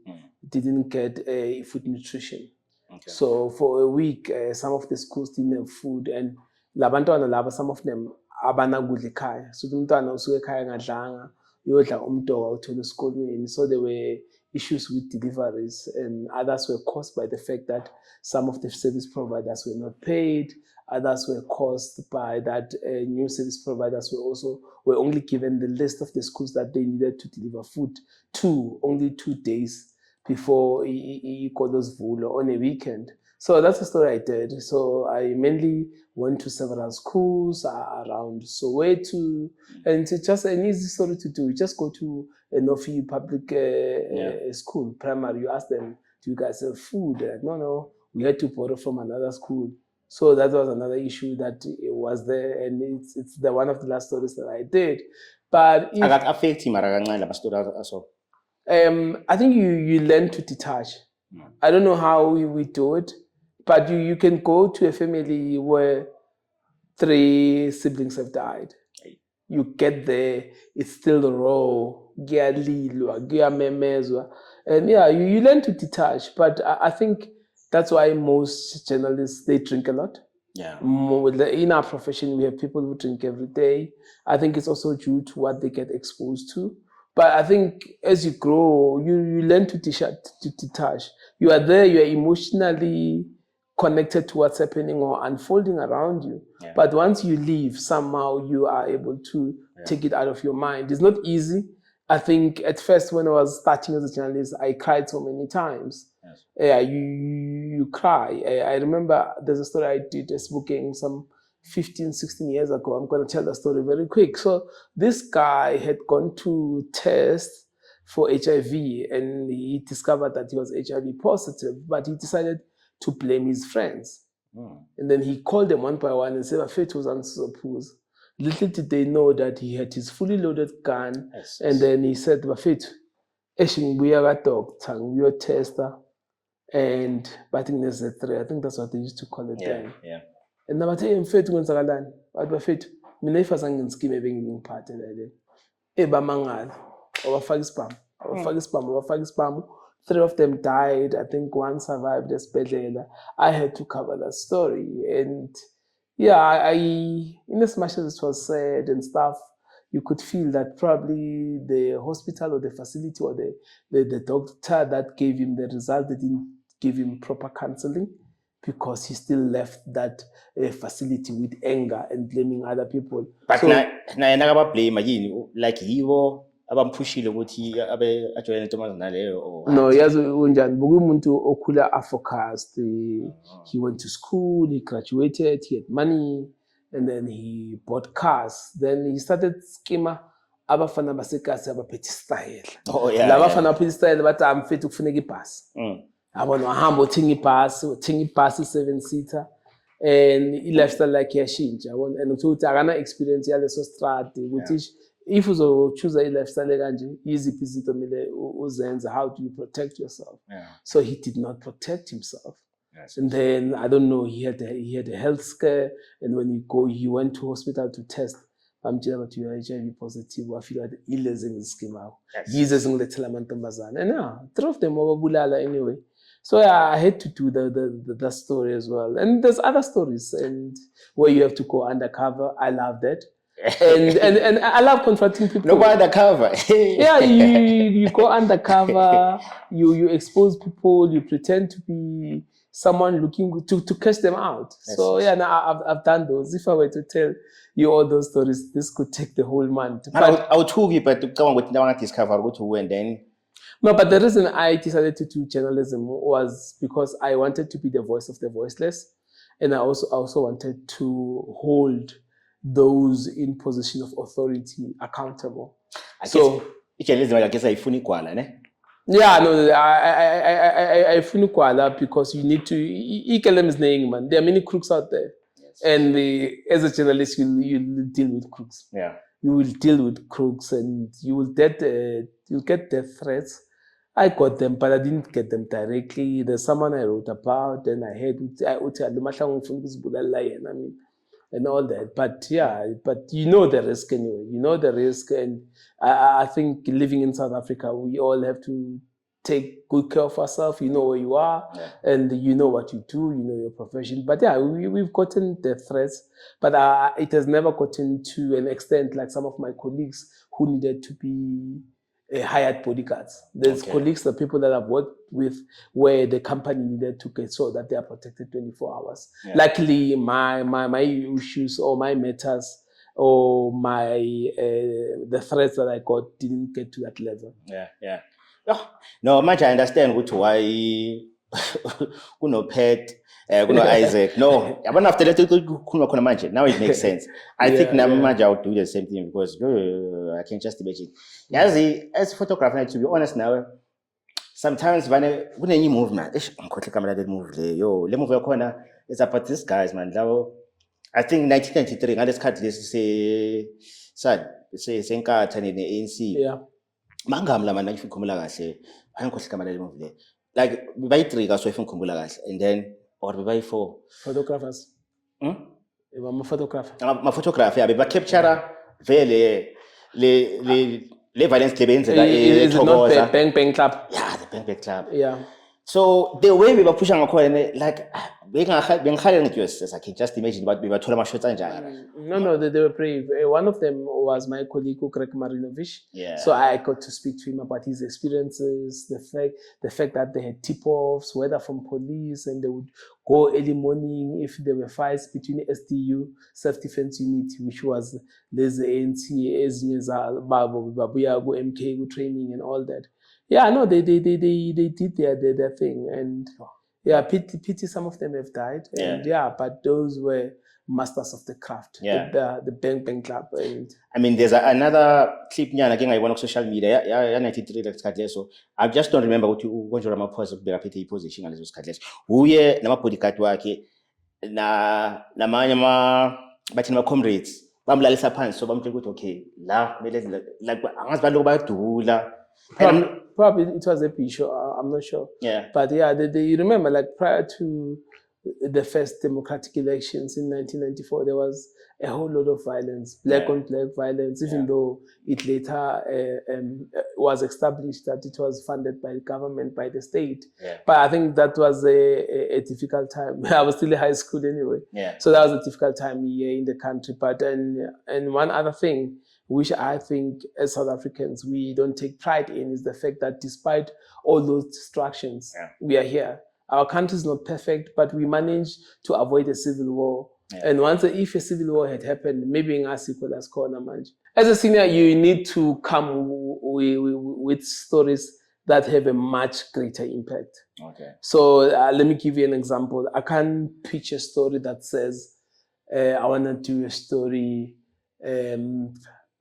didn't get food nutrition. Okay. So for a week, some of the schools didn't have food, and labantwana laba, some of them abanakudla ekhaya. So umntwana usuke ekhaya ngadlanga, uyodla umtoka uthola esikolweni. So there were issues with deliveries, and others were caused by the fact that some of the service providers were not paid. Others were caused by that new service providers were only given the list of the schools that they needed to deliver food to only 2 days before those vulo on a weekend. So that's the story I did. So I mainly went to several schools around Soweto, and it's just an easy story to do. You just go to a Nofi public school, primary. You ask them, "Do you guys have food?" They're like, no, we had to borrow from another school. So that was another issue that it was there, and it's one of the last stories that I did. But I think you learn to detach. I don't know how we do it, but you can go to a family where 3 siblings have died. You get there, it's still raw, and yeah, you learn to detach. But I think that's why most journalists, they drink a lot. Yeah. In our profession, we have people who drink every day. I think it's also due to what they get exposed to. But I think as you grow, you learn to detach. You are there, you are emotionally connected to what's happening or unfolding around you. Yeah. But once you leave, somehow you are able to take it out of your mind. It's not easy. I think at first when I was starting as a journalist, I cried so many times. Yes. You cry. I remember there's a story I did as booking some 15, 16 years ago. I'm going to tell the story very quick. So this guy had gone to test for HIV, and he discovered that he was HIV positive, but he decided to blame his friends. And then he called them one by one and said, "Afet was unsupposed." Little did they know that he had his fully loaded gun. Yes. And then he said, "Bafethu, eshingibuya doctor, your tester." And but I think there's a 3. I think that's what they used to call it then. Yeah. And now bathe mfethu kwenzakalani? Bathi bafethu, mina ifasa nginskime ebengingiphathe la le. Bamangala. Abafaka isibhamu. 3 of them died. I think 1 survived esibhedlela. I had to cover that story. And yeah, I in as much as it was sad and stuff, you could feel that probably the hospital or the facility or the doctor that gave him the result, they didn't give him proper counseling, because he still left that facility with anger and blaming other people. But na blame like yiwo abampushile ukuthi abe ajoyine intombazana leyo or no, yazi unjani bukumuntu okhula afocused. He went to school, he graduated, he had money, and then he bought cars. Then he started schema abafana basekasi abaphethe style. Oh yeah. Labafana baphethe style bathi amfethu kufuneka ibhasi. Abona wahamba uthenga ibhasi 7-seater, and i-lifestyle like yashintsha. And ukuthi akana experience yaleso strata ukuthi if uzochoose i-lifestyle kanje, yiziphi izinto kumele uzenza, how do you protect yourself? So he did not protect himself. Yes. And then I don't know, he had a health scare, and when he went to hospital to test, bamtshela bathi you are HIV positive, wafika wathi ilezi ngiziskimayo, yize zingilethela amantombazana. And yeah, 3 of them wababulala anyway. So yeah, I had to do the story as well. And there's other stories and where you have to go undercover. I love that. and I love confronting people. No undercover. Yeah, you go undercover, you expose people, you pretend to be someone looking to catch them out. Yes, So yes. yeah, now I've done those. If I were to tell you all those stories, this could take the whole month. I would talk you, but come on, with the discover go to and then. No, but the reason I decided to do journalism was because I wanted to be the voice of the voiceless, and I also wanted to hold those in position of authority accountable. I guess I funny kwala, ne? Yeah, no, I feel kwala because you need to. Ikelem is name, man. There are many crooks out there, Yes. and as a journalist, you deal with crooks. Yeah. You will deal with crooks, and you will get death threats. I got them, but I didn't get them directly. There's someone I wrote about, and I heard and all that. But yeah, but you know the risk anyway. You know the risk, and I think living in South Africa, we all have to take good care of ourselves. You know where you are, Yeah. and you know what you do. You know your profession. But yeah, we've gotten death threats, but it has never gotten to an extent like some of my colleagues who needed to be hired bodyguards. There's Okay. colleagues, the people that I've worked with, where the company needed to get so that they are protected 24 hours. Yeah. Luckily, my issues or my matters or my the threats that I got didn't get to that level. Yeah, yeah. No, much I understand why kuno Pet, kuno Isaac. No, but after that, kuno manje. Now it makes sense. I think Yeah, Namaja would do the same thing because I can just imagine. As a photographer, to be honest now, sometimes when you move, man, I'm quite camera that move. Yo, let move your corner. It's about these guys, man. Now, I think 1993, I just cut this say Senka and the ANC. yeah. Mangamla man if ngikhumbula kahle ayangikhohle igama leli movie le like bayi-3 kaso if ngikhumbula kahle and then or bayi-4 Photographers. I'm a photographer. ma-photography yabe ba-capture vele le violence le beyenzeka Is it not eThokoza. Bang Bang Club? Yeah, the Bang Bang Club. Yeah. So the way we were pushing ngakhona like bengikhale ngithi yes, I can just imagine but bebathola ama-shots anjani. No, they were brave. One of them was my colleague Greg Marinovich. Yeah. So I got to speak to him about his experiences, the fact that they had tip-offs, whether from police, and they would go early morning if there were fights between SDU, Self-Defense Unit, which was there's the ANC, Babuya, MK training and all that. Yeah, no, they did their thing, and yeah, pity some of them have died, and yeah, but those were masters of the craft. Yeah. The Bang Bang Club. And I mean, there's another clip nyana again I went on social media. Yeah, 93 lesikhathi leso. I just don't remember ukuthi ukonjwa Ramaphosa ukubeka phethe iposition ngaleso sikhathi leso. Uye nama-bodyguard wakhe namanye bathina ama-comrades bamlalisa phansi so bamtshela ukuthi okay la kumele like angazi baloko bayadula. Probably it was a Bisho, I'm not sure. Yeah. But yeah, they remember like prior to the first democratic elections in 1994, there was a whole lot of violence, black on black violence, even though it later was established that it was funded by the government, by the state. Yeah. But I think that was a difficult time. I was still in high school anyway. Yeah. So that was a difficult time here in the country. But and one other thing, which I think as South Africans, we don't take pride in, is the fact that despite all those distractions, we are here. Our country is not perfect, but we managed to avoid a civil war. Yeah. And if a civil war had happened, maybe in Asiko as corner manje. As a senior, you need to come with stories that have a much greater impact. Okay. So let me give you an example. I can't pitch a story that says, I want to do a story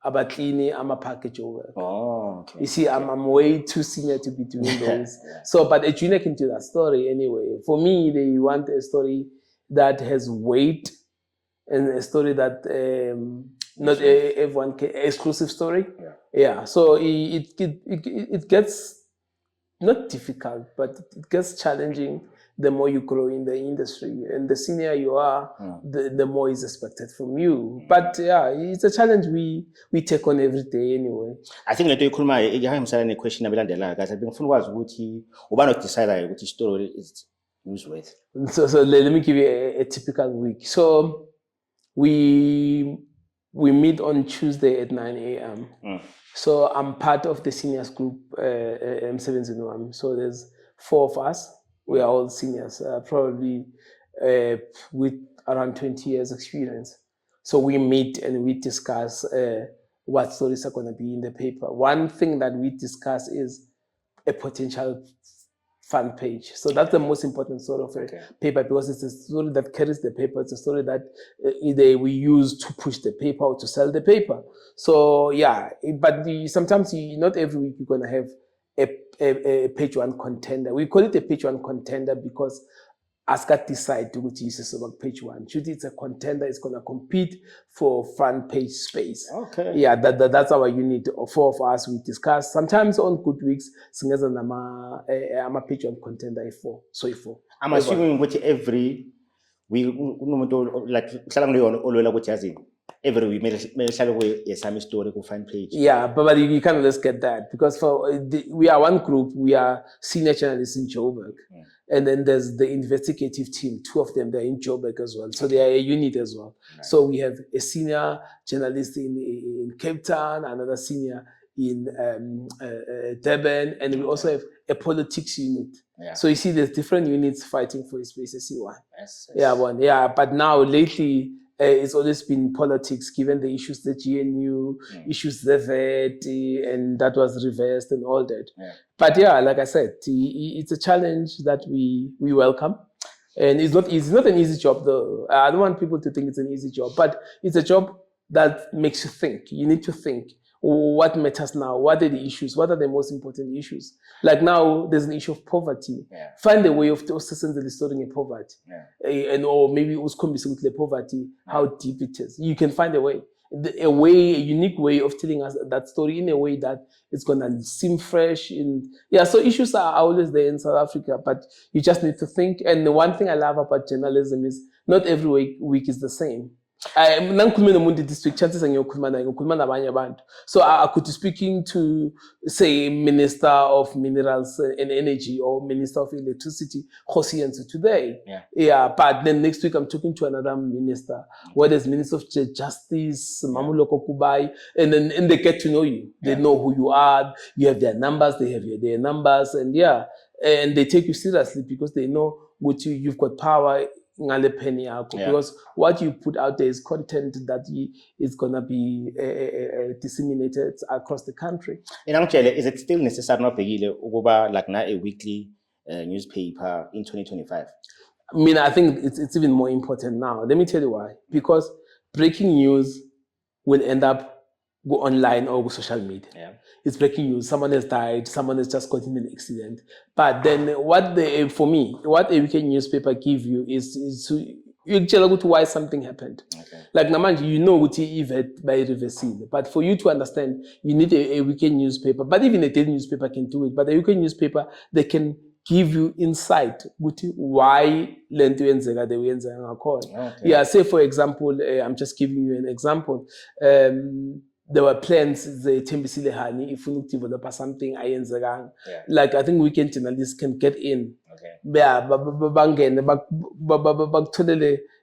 about cleaning, I'm a package over. Oh, okay. You see, I'm way too senior to be doing those. So, but a junior can do that story anyway. For me, they want a story that has weight and a story that not everyone can, exclusive story. Yeah. So it gets not difficult, but it gets challenging the more you grow in the industry, and the senior you are, the more is expected from you. But yeah, it's a challenge we take on every day anyway. I think lento ikhuluma ihambisana ne-question abelandelayo guys. Bengifuna ukwazi ukuthi ubani odecide ukuthi story is newsworthy. So let me give you a typical week. So we meet on Tuesday at 9 a.m. So I'm part of the seniors group, M701. So there's 4 of us. We are all seniors, probably with around 20 years experience. So we meet and we discuss what stories are going to be in the paper. One thing that we discuss is a potential front page. So that's the most important sort of a paper, because it's a story that carries the paper. It's a story that either we use to push the paper or to sell the paper. So yeah, but sometimes not every week you're going to have a page one contender. We call it a page one contender because Askat decide to use about page one. Should it's a contender, it's going to compete for front page space. Okay. Yeah, that's our unit. Four of us, we discuss. Sometimes on good weeks, I'm a page one contender four. So four. I'm assuming which every we like every week may some story to find page. Yeah, but you can't just get that because we are one group. We are senior journalists in Joburg. And then there's the investigative team. Two of them, they're in Joburg as well. So they are a unit as well. Nice. So we have a senior journalist in Cape Town, another senior in Durban, and we also have a politics unit. Yeah. So you see there's different units fighting for spaces. Yes. Yeah, but now lately, it's always been politics, given the issues, the GNU, issues the VET, and that was reversed and all that. Yeah. But yeah, like I said, it's a challenge that we welcome. And it's not an easy job, though. I don't want people to think it's an easy job, but it's a job that makes you think. You need to think. What matters now? What are the issues? What are the most important issues? Like now, there's an issue of poverty. Yeah. Find a way of restoring poverty. Yeah. Or maybe the poverty, how deep it is. You can find a way. A unique way of telling us that story in a way that it's going to seem fresh. So issues are always there in South Africa, but you just need to think. And the one thing I love about journalism is not every week is the same. District chances so I could be speaking to, say, Minister of Minerals and Energy or Minister of Electricity today. Yeah, but then next week I'm talking to another minister, whether it's Minister of Justice, Mamuloko Kubai, and they get to know you. They know who you are. You have their numbers. They have their numbers, and and they take you seriously because they know what you've got power. Because what you put out there is content that is going to be disseminated across the country. Is it still necessary like a weekly newspaper in 2025? I mean, I think it's even more important now. Let me tell you why. Because breaking news will end up go online or go social media. Yeah. It's breaking news. Someone has died. Someone has just gotten in an accident. But then what a weekend newspaper give you is you tell why something happened. Okay. Like Namanji, you know what event by reversing. But for you to understand, you need a weekend newspaper. But even a daily newspaper can do it. But a weekend newspaper, they can give you insight why lento yenzeka the way yenzeka ngakhona. Yeah, say for example, I'm just giving you an example. There were plans, the Tembisile Hani, if we develop something, like I think weekend journalists can get in. Okay. Yeah,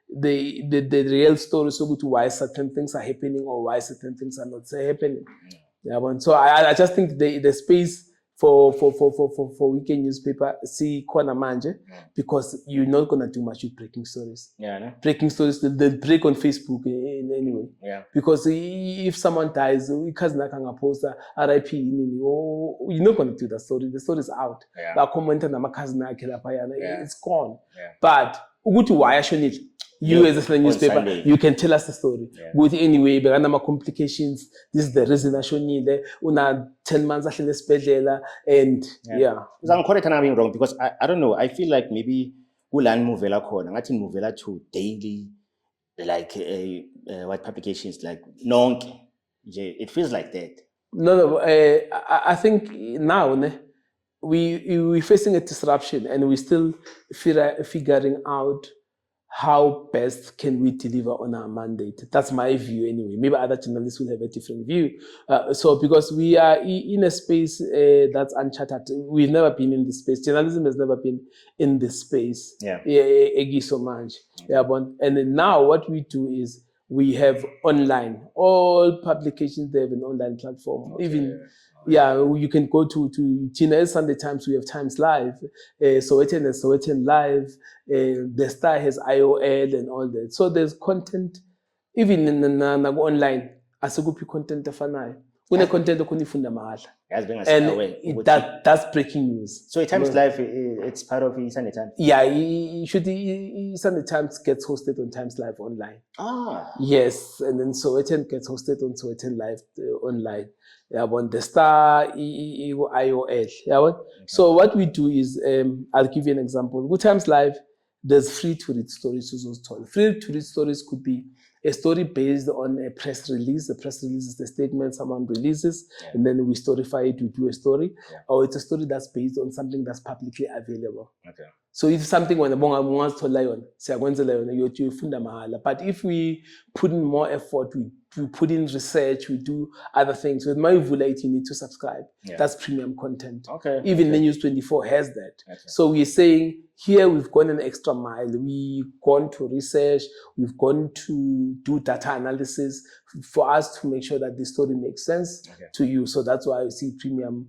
the real story so to why certain things are happening or why certain things are not happening. Yeah, so I just think the space for weekend newspaper see corner manje because you're not gonna do much with breaking stories. Yeah, no? Breaking stories they'll break on Facebook in any way. Yeah. Because if someone dies, you can't post RIP you're not gonna do that story. The story is out. Yeah. It's gone. Yeah. But why I should need you as a newspaper, you can tell us the story. Yeah. With anyway, but there are complications. This is the reason I should need it. 10 months and I'm correct and I'm being wrong because I don't know. I feel like maybe we'll move to daily, like what publications like non. It feels like that. No. I think now we're facing a disruption and we're still figuring out how best can we deliver on our mandate? That's my view anyway. Maybe other journalists will have a different view. So because we are in a space that's uncharted. We've never been in this space. Journalism has never been in this space. Yeah. So much. Yeah, and then now what we do is we have online. All publications, they have an online platform. Okay. Even Yeah, you can go to Tina Sunday Times. We have Times Live. Sowetan has Sowetan Live. The Star has IOL and all that. So there's content even in online. Asikuphi content efanayo. Kune content okunifunda mahhala. Yazi And bengasawe that's breaking news. so Times Live it's part of Sunday Times. Yeah, Sunday Times gets hosted on Times Live online. Yes, and then Sowetan gets hosted on Sowetan Live online. Yeah, on the Star, IOL. Yeah, so what we do is, I'll give you an example. With Times Live, there's free to read stories. Free to read stories could be a story based on a press release. The press release is the statement someone releases, and then we storify it, we do a story. Or it's a story that's based on something that's publicly available. Okay. So if something when the bonga wants to lie on, you funda mahala. But if we put in more effort, we put in research, we do other things. With MyVula8, you need to subscribe. That's premium content. Okay. Even the News 24 has that. Okay. So we're saying here we've gone an extra mile. We've gone to research. We've gone to do data analysis for us to make sure that the story makes sense to you. So that's why you see premium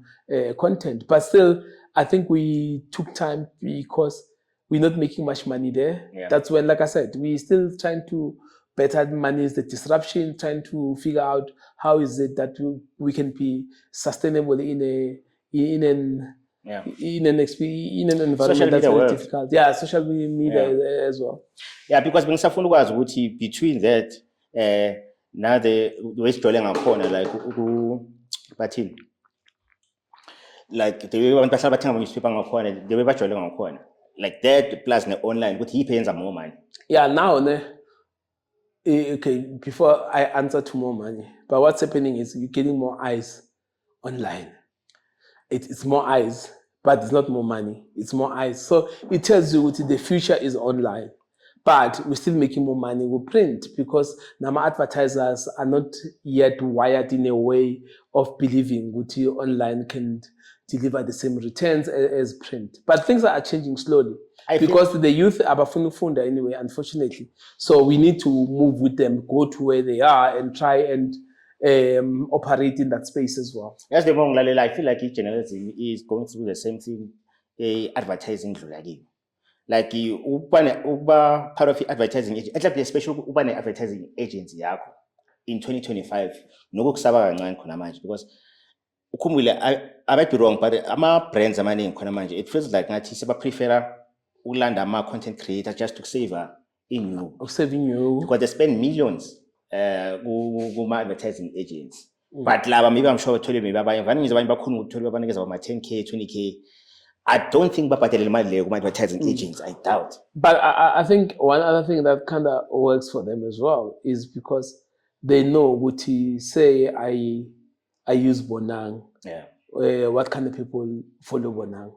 content. But still, I think we took time because we're not making much money there. That's when, like I said, we're still trying to better manage the disruption, trying to figure out how is it that we can be sustainable in an environment that's very difficult. Yeah, social media as well. Yeah, because bengisafuna ukwazi ukuthi between that now the way sijole ngakhona like bathini like the way abantu bahlala bathenga newspaper ngakhona the way bajole ngakhona like that plus ne online ukuthi yiphi yenza more money. Yeah, now okay, before I answer to more money, but what's happening is you're getting more eyes online. It's more eyes, but it's not more money. It's more eyes. So it tells you that the future is online, but we're still making more money with print because now advertisers are not yet wired in a way of believing that online can deliver the same returns as print. But things are changing slowly. Because the youth are funda anyway, unfortunately. So we need to move with them, go to where they are and try and operate in that space as well. Yes, the wrong I feel like each generation is going through the same thing, advertising like uba part of the advertising agency, especially uba ne advertising agency yakho in 2025 nokusaba kancane khona manje because ukhumbule I might be wrong but ama brands amaningi khona manje it feels like ngathi seba prefer ulanda ama content creator just to save saving you because they spend millions kuma advertising agents. But laba maybe I'm sure bathole maybe abanye vani ngizabanye bakhona ukuthola babanikeza ama 10k 20k. I don't think babhadele imali leyo kuma advertising agents. I doubt. But I think one other thing that kind of works for them as well is because they know what say I use Bonang. What kind of people follow Bonang?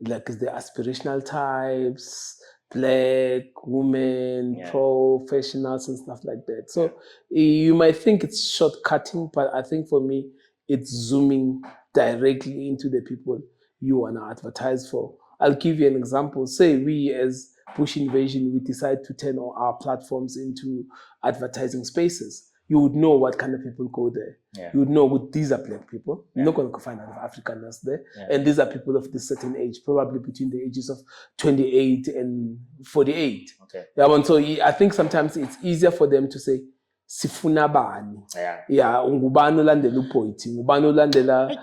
Like is the aspirational types, black, women, professionals and stuff like that. So you might think it's shortcutting, but I think for me, it's zooming directly into the people you want to advertise for. I'll give you an example. Say we as Bush Invasion, we decide to turn our platforms into advertising spaces. You would know what kind of people go there. You would know these are black people. You're not going to find a lot of Africanness there. And these are people of this certain age, probably between the ages of 28 and 48. So I think sometimes it's easier for them to say, sifuna bani. Ungubani olandela uPoeti, ngubani olandela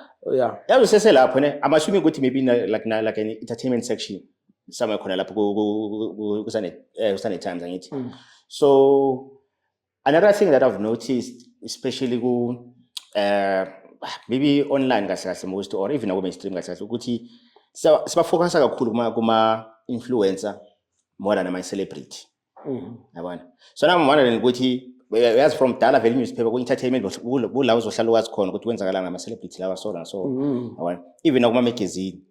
Yazi sese lapho ne. I'm assuming ukuthi maybe like an entertainment section somewhere khona lapho ku Sunday Times angithi. So another thing that I've noticed, especially maybe online most or even a mainstream ukuthi sibafocusa kakhulu kuma influencer more than my celebrity. So now I'm wondering ukuthi as from Dala Valley newspaper ku entertainment kula uzohlala wazi khona ukuthi kwenzakalana nama celebrity lawa so and so. Even kuma magazine.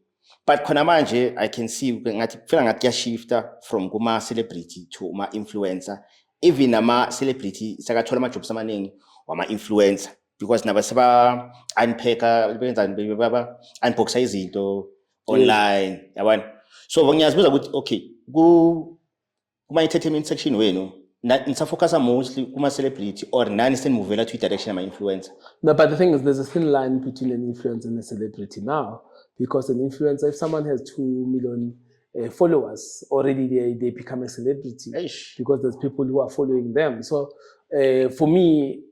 But khona manje I can see ngathi feel ngathi shifta from kuma celebrity to uma influencer. Even ama celebrity sakathola ama jobs amaningi wama influencer because naba seba unpacker benzani baba unboxa izinto online yabona. So ngiyazibuza ukuthi okay kuma entertainment section wenu focus mostly kuma celebrity or nani senivela to direction ama influencer. No, but the thing is, there's a thin line between an influencer and a celebrity now, because an influencer, if someone has 2 million followers, already they become a celebrity. Eish. Because there's people who are following them. So for me,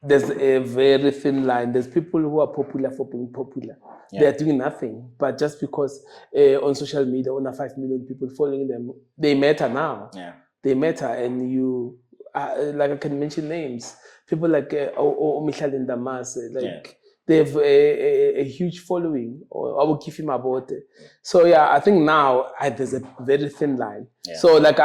there's a very thin line. There's people who are popular for being popular. Yeah. They're doing nothing, but just because on social media, on 5 million people following them, they matter now. Yeah. They matter, and you, like I can mention names. People like Michal and Damas, they have a huge following, or I will give him about it. So yeah, I think now there's a very thin line. Yeah. So like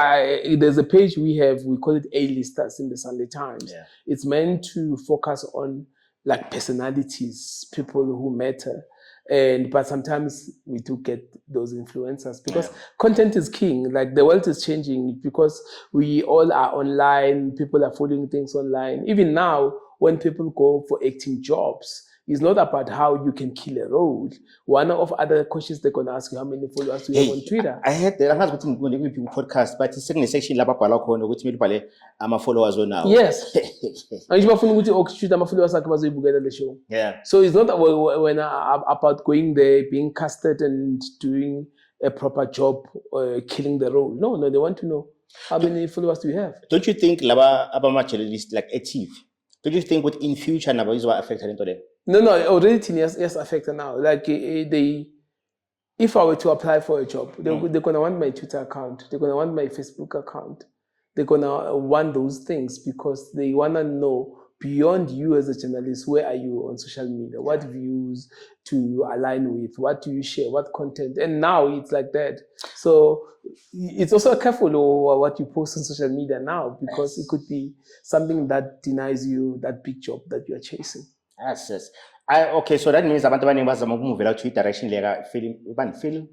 there's a page we call it A-listers in the Sunday Times. Yeah. It's meant to focus on like personalities, people who matter. But sometimes we do get those influencers because content is king. Like the world is changing because we all are online. People are following things online. Even now, when people go for acting jobs, it's not about how you can kill a role. One of other questions they're going to ask you, how many followers do you have on Twitter? I heard that. I'm not going to people podcast, but it's in section la babhala khona ukuthi mele ubhale ama followers now. Yes. Angisho bafuna ukuthi okushoot ama followers akhe bazoyibukela le show. Yeah. So it's not when about going there, being casted and doing a proper job, killing the role. No, they want to know how many followers do you have. Don't you think laba abama journalists like active? Don't you think what in future nabo izoba affected into them? No, already yes affected now. Like if I were to apply for a job, they're gonna want my Twitter account, they're gonna want my Facebook account, they're gonna want those things because they wanna know beyond you as a journalist, where are you on social media? What views to align with? What do you share? What content? And now it's like that. So it's also careful what you post on social media now because it could be something that denies you that big job that you are chasing. Yes. Okay, so that means abantu abaningi bazama ukumuvela Twitter direction leka film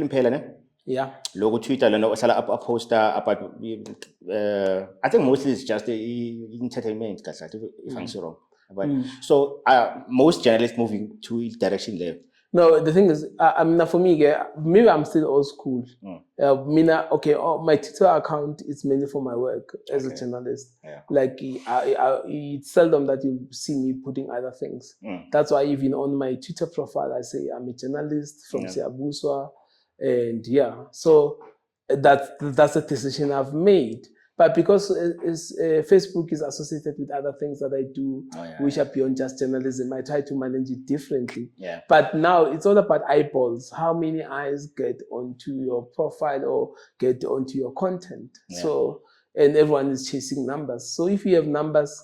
phela ne? Yeah. Logo Twitter lena osala up poster about I think mostly it's just entertainment if I'm so wrong. But so most journalists moving to direction there. No, the thing is, I mean, for me, maybe I'm still old school. My Twitter account is mainly for my work as a journalist. Yeah. Like, it's seldom that you see me putting other things. That's why even on my Twitter profile, I say I'm a journalist from Siabuswa. And so that's a decision I've made. But because Facebook is associated with other things that I do, which are beyond just journalism, I try to manage it differently. Yeah. But now it's all about eyeballs. How many eyes get onto your profile or get onto your content? Yeah. So, and everyone is chasing numbers. So if you have numbers,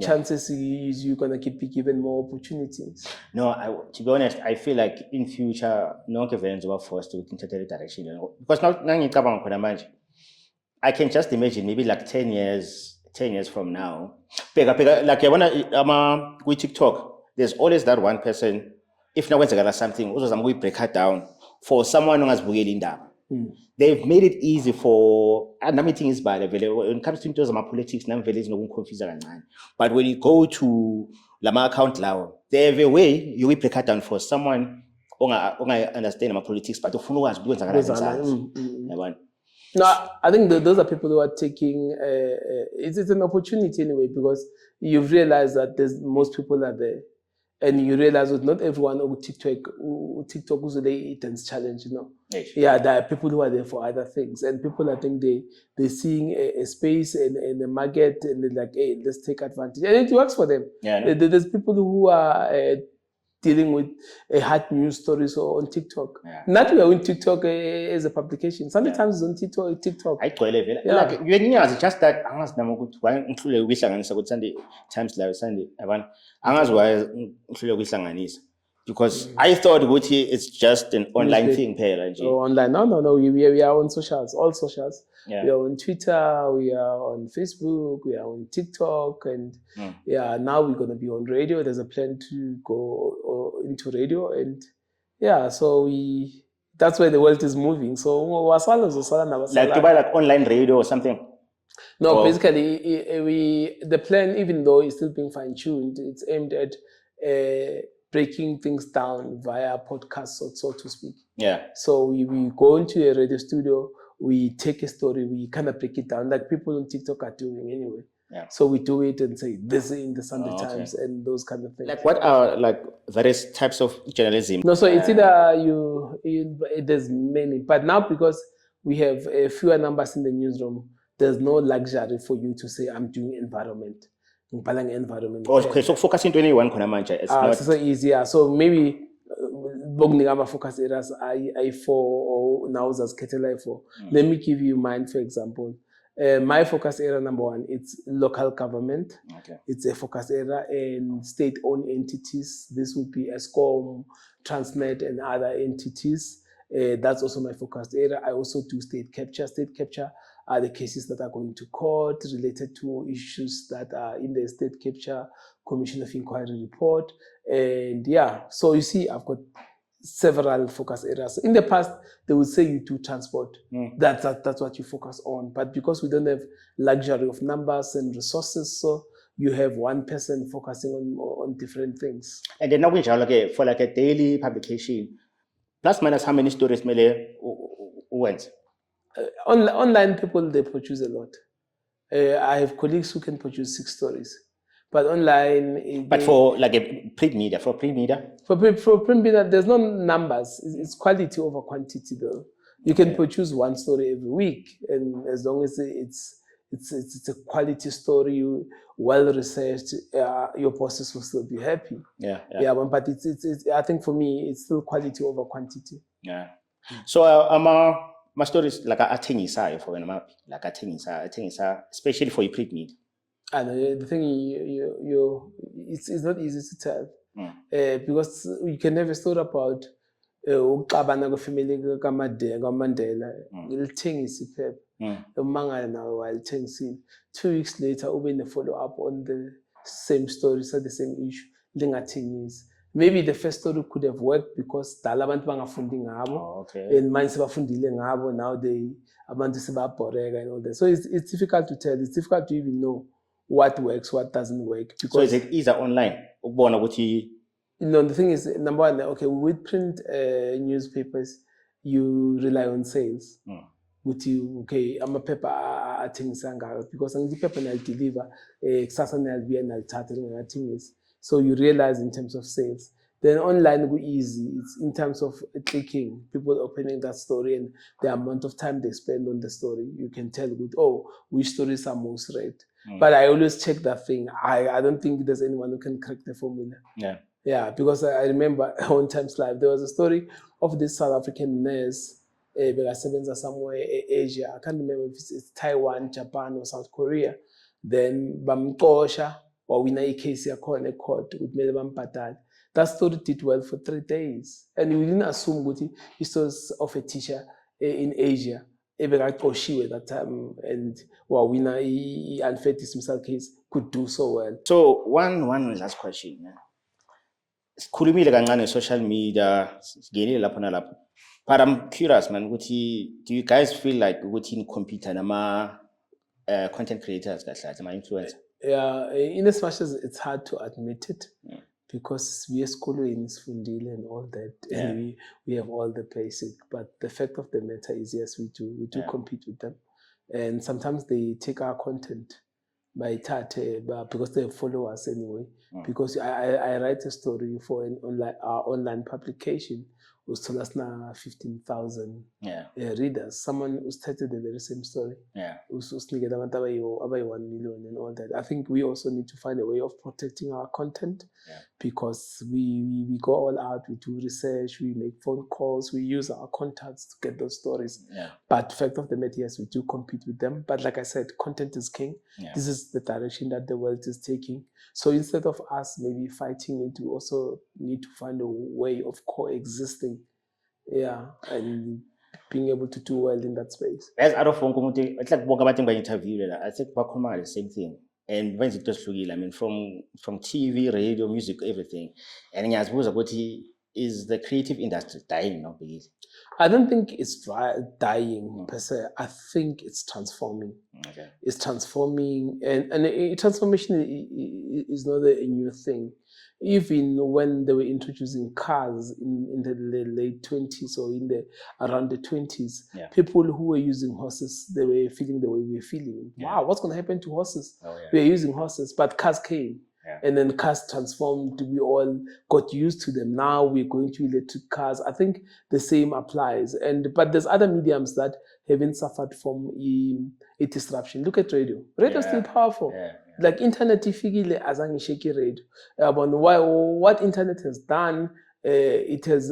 chances you're going to keep given more opportunities. No, to be honest, I feel like in future, no events will forced to into direction. Because now, I can just imagine maybe like 10 years from now. Like with TikTok, there's always that one person, if no one's got something, also I'm going to break her down for someone who has Bugel. They've made it easy for meeting is bad when it comes to politics, no confuse. But when you go to Lama account now, they have a way you will break her down for someone who understand my politics, but who knows doing No, I think those are people who are taking it's an opportunity anyway, because you've realized that most people are there, and you realize that not everyone on TikTok who's a dance challenge, Yes. Yeah, there are people who are there for other things, and people, I think they're seeing a space and a market, and they're like, hey, let's take advantage, and it works for them. Yeah, there's people who are dealing with hard news stories on TikTok. Yeah. Not we are on TikTok as a publication. Sometimes on TikTok. I told you, like it's just that angas nama ukuthi why ngihlulela ukuyihlanganisa ukuthi Sunday Times live Sunday abantu angas why ngihlulela ukuyihlanganisa because I thought ukuthi it's just an online thing phela nje. Oh, online. No. We are on socials, all socials. Yeah. We are on Twitter, we are on Facebook, we are on TikTok, and now we're going to be on radio. There's a plan to go into radio, and so that's where the world is moving. So like to buy like online radio or something. No, basically the plan, even though it's still being fine-tuned, it's aimed at breaking things down via podcasts, so to speak. Yeah. So we go into a radio studio we take a story, we kind of break it down like people on TikTok are doing anyway. Yeah. So we do it and say this in the Sunday Okay. Times and those kind of things. Like what are like various types of journalism? No, so it's either there's many, but now because we have fewer numbers in the newsroom, there's no luxury for you to say I'm doing environment. Ngibhala environment. Okay, so focus into anyone khona manje. It's not So easier. So maybe bokunika ama-focus areas I4 or now zazikhethela I4. Let me give you mine, for example. My focus area number 1, it's local government. okay. It's a focus area and state-owned entities. This would be Eskom, Transnet, and other entities. That's also my focus area. I also do state capture. State capture are the cases that are going to court related to issues that are in the state capture commission of inquiry report. And yeah, so you see, I've got several focus areas. In the past, they would say you do transport. That's what you focus on. But because we don't have luxury of numbers and resources, so you have one person focusing on different things. And then now we like for like a daily publication, plus minus how many stories mele went? Online people, they produce a lot. I have colleagues who can produce 6 stories. But online... But for like a print media, for print media? For print media, there's no numbers. It's quality over quantity though. You can produce 1 story every week, and as long as it's a quality story, well researched, your bosses will still be happy. Yeah. But it's I think for me, it's still quality over quantity. Yeah. So my stories like I think inside for when I'm like I think inside, especially for your print media. And the thing it's not easy to tell because you can have a story about uxabana kwefamily kaMandela ilithengisa iphepha umangala nawe walithengisile 2 weeks later ube ne follow up on the same story, so the same issue lingathengisi. Maybe the first story could have worked because dala abantu bangafundi ngabo and manje sebafundile ngabo, now abantu sebabhoreka and all that. So it's difficult to tell. It's difficult to even know what works, what doesn't work. Because so is it either online? The thing is, number 1, okay, with print newspapers, you rely on sales. Okay, I'm a paper because I'm the paper I'll deliver, so you realize in terms of sales. Then online go easy. It's in terms of clicking, people opening that story and the amount of time they spend on the story. You can tell which stories are most read. But I always check that thing. I don't think there's anyone who can crack the formula. Yeah, because I remember on Times Live, there was a story of this South African nurse, somewhere in Asia. I can't remember if it's Taiwan, Japan, or South Korea. Then bamqosha or wina case yakhona court with bambadala. That story did well for 3 days. And we didn't assume it was of a teacher in Asia. That time, and winner unfair dismissal case could do so well. So one last question. Sikhulumile kancane social media, sigelile lapho nalapho. But I'm curious, man, do you guys feel like in computer nama content creators nama influencers? Yeah, in as much as it's hard to admit it, because we are schooling Fundile and all that, and we have all the basic. But the fact of the matter is, yes, we do compete with them, and sometimes they take our content by Tate, because they follow us anyway. Because I write a story for our online publication, was told us now 15,000 readers. Someone who started the very same story. Who's 1 million and all that. I think we also need to find a way of protecting our content, because we go all out, we do research, we make phone calls, we use our contacts to get those stories. But the fact of the matter, yes, we do compete with them. But like I said, content is king. This is the direction that the world is taking. So instead of us maybe fighting it, we also need to find a way of coexisting. And being able to do well in that space. As out of it's like walk about interview, I think the same thing. And when it does, I mean, from TV, radio, music, everything. And as was about is the creative industry dying now? I don't think it's dying per se. I think it's transforming. Okay. It's transforming, and transformation is not a new thing. Even when they were introducing cars in the late 20s or around the 20s, people who were using horses, they were feeling the way we were feeling. Wow, what's going to happen to horses? We are using horses, but cars came. And then cars transformed. We all got used to them. Now we're going to electric cars. I think the same applies. But there's other mediums that haven't suffered from a disruption. Look at radio. Radio is still powerful. Like internet, ifikile azange shake radio. What internet has done, it has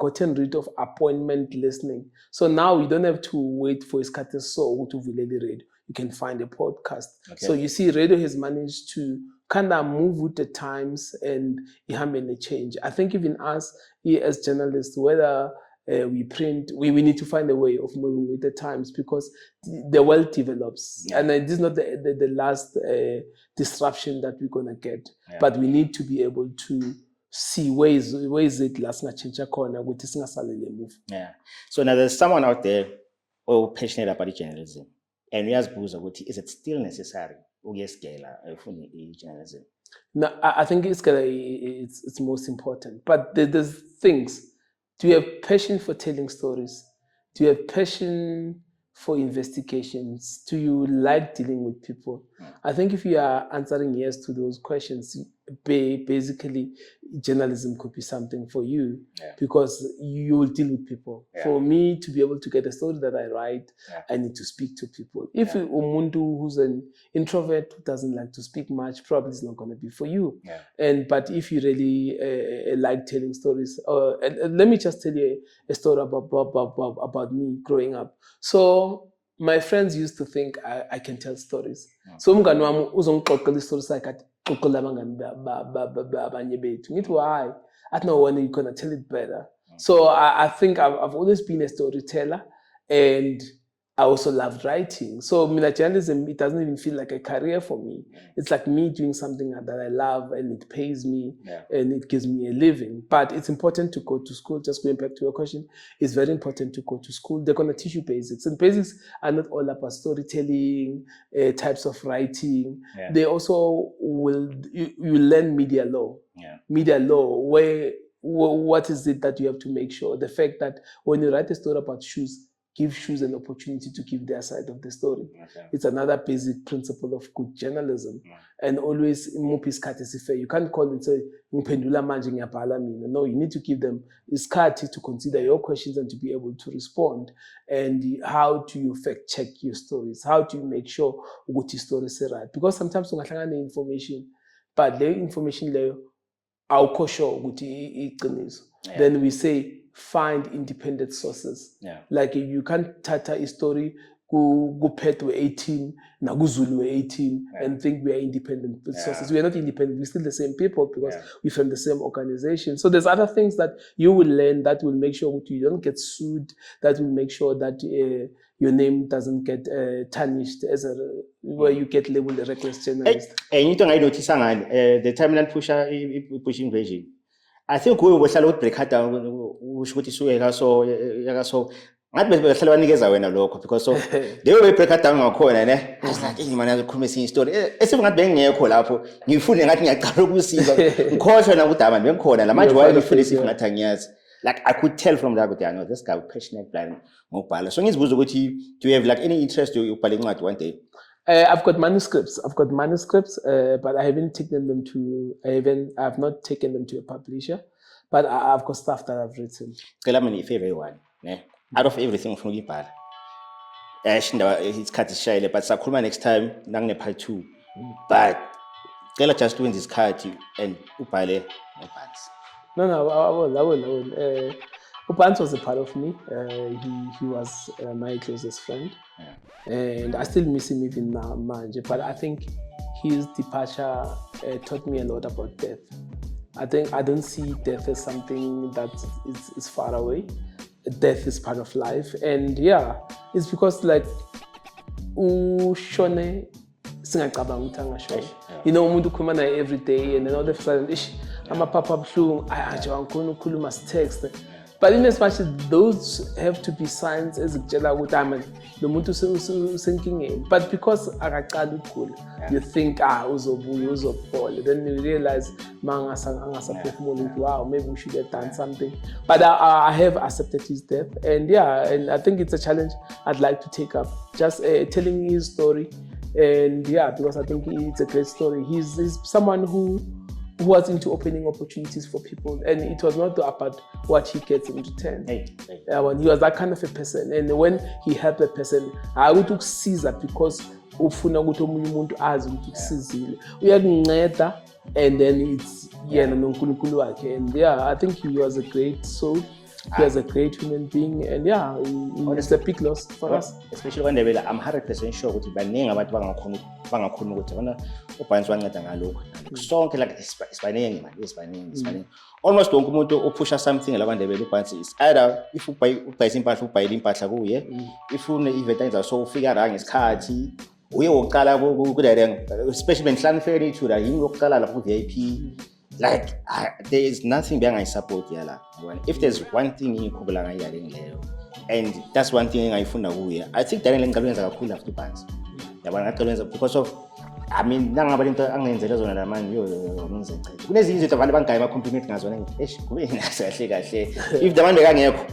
gotten rid of appointment listening. So now you don't have to wait for iskhathi so to vule the radio. You can find a podcast. So you see, radio has managed to kind of move with the times and ihambe change. I think even us as journalists, whether we print, we need to find a way of moving with the times because the world develops. And this is not the last disruption that we're going to get. But we need to be able to see ways it last na change corner with this move. So now there's someone out there who passionate about journalism. And we ask Buza, is it still necessary? Journalism? No, I think it's most important. But there's things. Do you have passion for telling stories? Do you have passion for investigations? Do you like dealing with people? I think if you are answering yes to those questions, basically journalism could be something for you because you will deal with people. For me to be able to get a story that I write, I need to speak to people. If umuntu who's an introvert who doesn't like to speak much, probably it's not going to be for you. But if you really like telling stories, let me just tell you a story about me growing up. So my friends used to think I can tell stories. So umngani wami uzongixoxela story sakhe uxoxela abangani abanye bethu. Ngithi why? I don't know when you're going to tell it better. So I think I've always been a storyteller and I also loved writing. So journalism, it doesn't even feel like a career for me. It's like me doing something that I love and it pays me and it gives me a living. But it's important to go to school. Just going back to your question, it's very important to go to school. They're going to teach you basics. And basics are not all about storytelling, types of writing. They also you learn media law. Media law, what is it that you have to make sure? The fact that when you write a story about shoes, give shoes an opportunity to give their side of the story. It's another basic principle of good journalism. And always, you can't call and say, no, you need to give them iskati to consider your questions and to be able to respond. And how do you fact check your stories? How do you make sure what your stories are right? Because sometimes you have information, but the information layer, then we say, find independent sources. Like you can't tata a story go pet to 18, Naguzulu 18, and think we are independent sources. We are not independent, we're still the same people because we're from the same organization. So there's other things that you will learn that will make sure you don't get sued, that will make sure that your name doesn't get tarnished where you get labeled a reckless journalist. And you don't notice the terminal pushing version. I think we will start break down ukuthi suka so ngathi behlala banikeza wena lokho because so they will break down ngakhona ne I was like man uyakhuluma isinye story esingathi bengekho lapho ngifune ngathi ngiyaqala ukusiza ngikhohlwe na kudaba bengikhona la manje why ngifundisa ngathi angiyazi like I could tell from that I know this guy passionate plan ngokubhala so ngizibuza ukuthi do you have like any interest ukubhala incwadi one day? I've got manuscripts, but I haven't taken them I've not taken them to a publisher, but I've got stuff that I've written. Tell me your favorite one, out of everything from Gipal. It's cut shy, but Sakurma next time, Nangne part 2. But tell us just doing this card and Upale, no parts. No, I will. Upans was a part of me. He was my closest friend. And I still miss him even now, Manje. But I think his departure taught me a lot about death. I think I don't see death as something that is far away. Death is part of life. And it's because like, ushone singacabanga ukuthi angashona. You know, umuntu ukhuluma naye every day and then all of a sudden, amapapa abuhlungu aje wangikhona ukukhuluma text. But in as much as those have to be signs ezikutshela ukuthi man lo muntu usenkingeni, but because akaqala ukugula you think uzobuya uzophola, then you realize angasaphefumula ukuthi wow, maybe we should have done something. But I have accepted his death, and and I think it's a challenge I'd like to take up, just telling his story. And because I think it's a great story. He's someone who was into opening opportunities for people, and it was not about what he gets in return. When he was that kind of a person, and when he helped a person, I would ukusiza because ufuna ukuthi omunye umuntu azi ukuthi ukusizile, uyakunceda, and then it's yena noNkulunkulu wakhe. And I think he was a great soul. He was a great human being, and it's a big loss for us. Especially when I'm 100% sure ukuthi baningi abantu bangakhona ukuthi bona uBhansi wanceda ngalokho. Sonke like isibaningi. Almost wonke umuntu ophusha something la kwaNdebele uBhansi is either if ubhayisa impahla ubhayile impahla kuye, if une event enza so ufika ra ngesikhathi uye wokuqala ku direct, especially benhlanu furniture la yini yokuqala lapho VIP. Like there is nothing being I support yala. If there's one thing in Kubulanga yaleng leyo, and that's one thing I found out. I think that lengaluyenza kakhulu after bands. Yabona ngaluyenza because of nangabe into angenzela zona la man yo ngizenza. Kunezinye izinto abantu bangayi ba compliment ngazona kube kahle kahle. If the man bekangekho,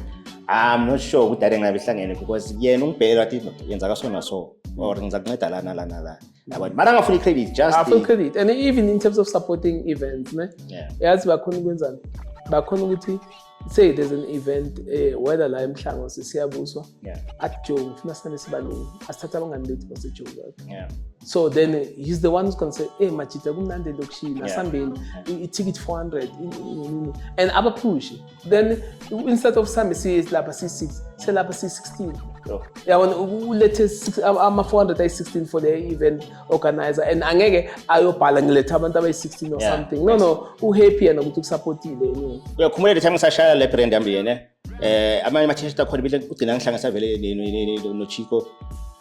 I'm not sure ukuthi that ngabe ihlangene because yena umbheka wathi yenza kasona so or ngizakunceda lana. But I credit, just I feel credit, and even in terms of supporting events, yes, say there's an event whether la emhlango sisiyabuswa at Joe ufuna sane sibalungu asithatha abangani bethu baseJoe. So then he's the one who's going to say hey Machita kumnandi lokushini asambeni i-ticket 400 and abapush. Then instead of some says lapha C6 selapha C16 ulethe ama 416 for the event organizer, and angeke ayobhala ngiletha abantu abayi16 or something. No uhappy yena ukuthi ukusupportile. Uyakhumula le time ngisashaya le brand yami yena amanye ama-t-shirt akhona bile ugcina ngihlanga savele no Chico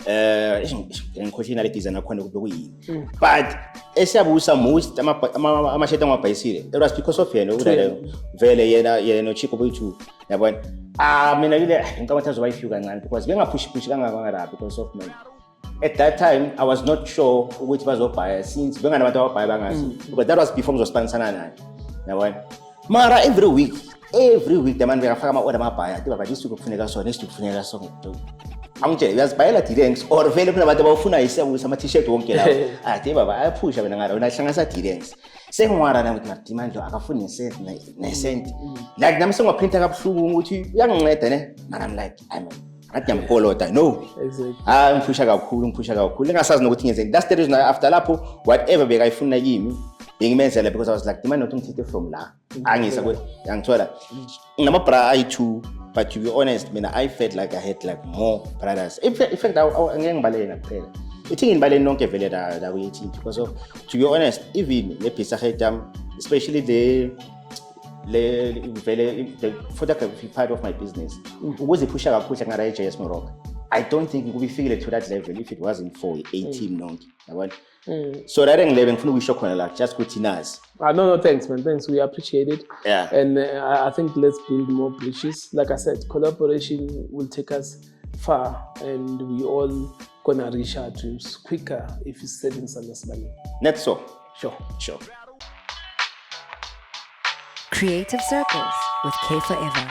ngikhohlina le design akhona kuyini, but esiyabusa most ama-shirt angwabhayisile it was because of yena vele yena no Chico boyithu yabona. Mina yile ngicabanga azoba ifew kancane because bengapush kangaka because of me. At that time I was not sure ukuthi bazobhaya since benganabantu ababhaya bangazi, because that was before ngizospansana naye yabona. Mara every week the man bekafaka ama-order amabhaya athi baba this week kufuneka so, next week kufuneka so. Angitshela uyazibhayela D-Ranks or vele kunabantu abafuna isiyabusa ama-t-shirt wonke lawo athi baba ayaphusha wena ngara wena hlanganisa D-Ranks sengwara na ukuthi madimandlo akafuni nesent like nami sengwaprinta kabuhlungu ukuthi uyanginceda ne, but I'm like ngathi ngiyamkolota no ngiphusha kakhulu ngingasazi nokuthi ngenzeni. That's the reason after lapho whatever bekayifuna kimi ngimenzela, because I was like dimandlo ngithithe from la angisa ngithola ngamabra ayi2, but to be honest mina I felt like I had like more brothers. In fact angeke ngibaleke kuphela ithi ngibaleke nonke vele la kuyithi, because of to be honest even le business especially the photography part of my business ukuze phusha kakhulu ngara JS Morocco, I don't think it would be figured to that level if it wasn't for a team nonke yabona. So that ngilebe ngifuna ukuyisho khona la just kuthi nazi. No, thanks man, thanks, we appreciate it. And I think let's build more bridges. Like I said, collaboration will take us far, and we all gonna reach our dreams quicker if it's said in Sandasbani. Not so. Sure. Creative Circles with K Forever.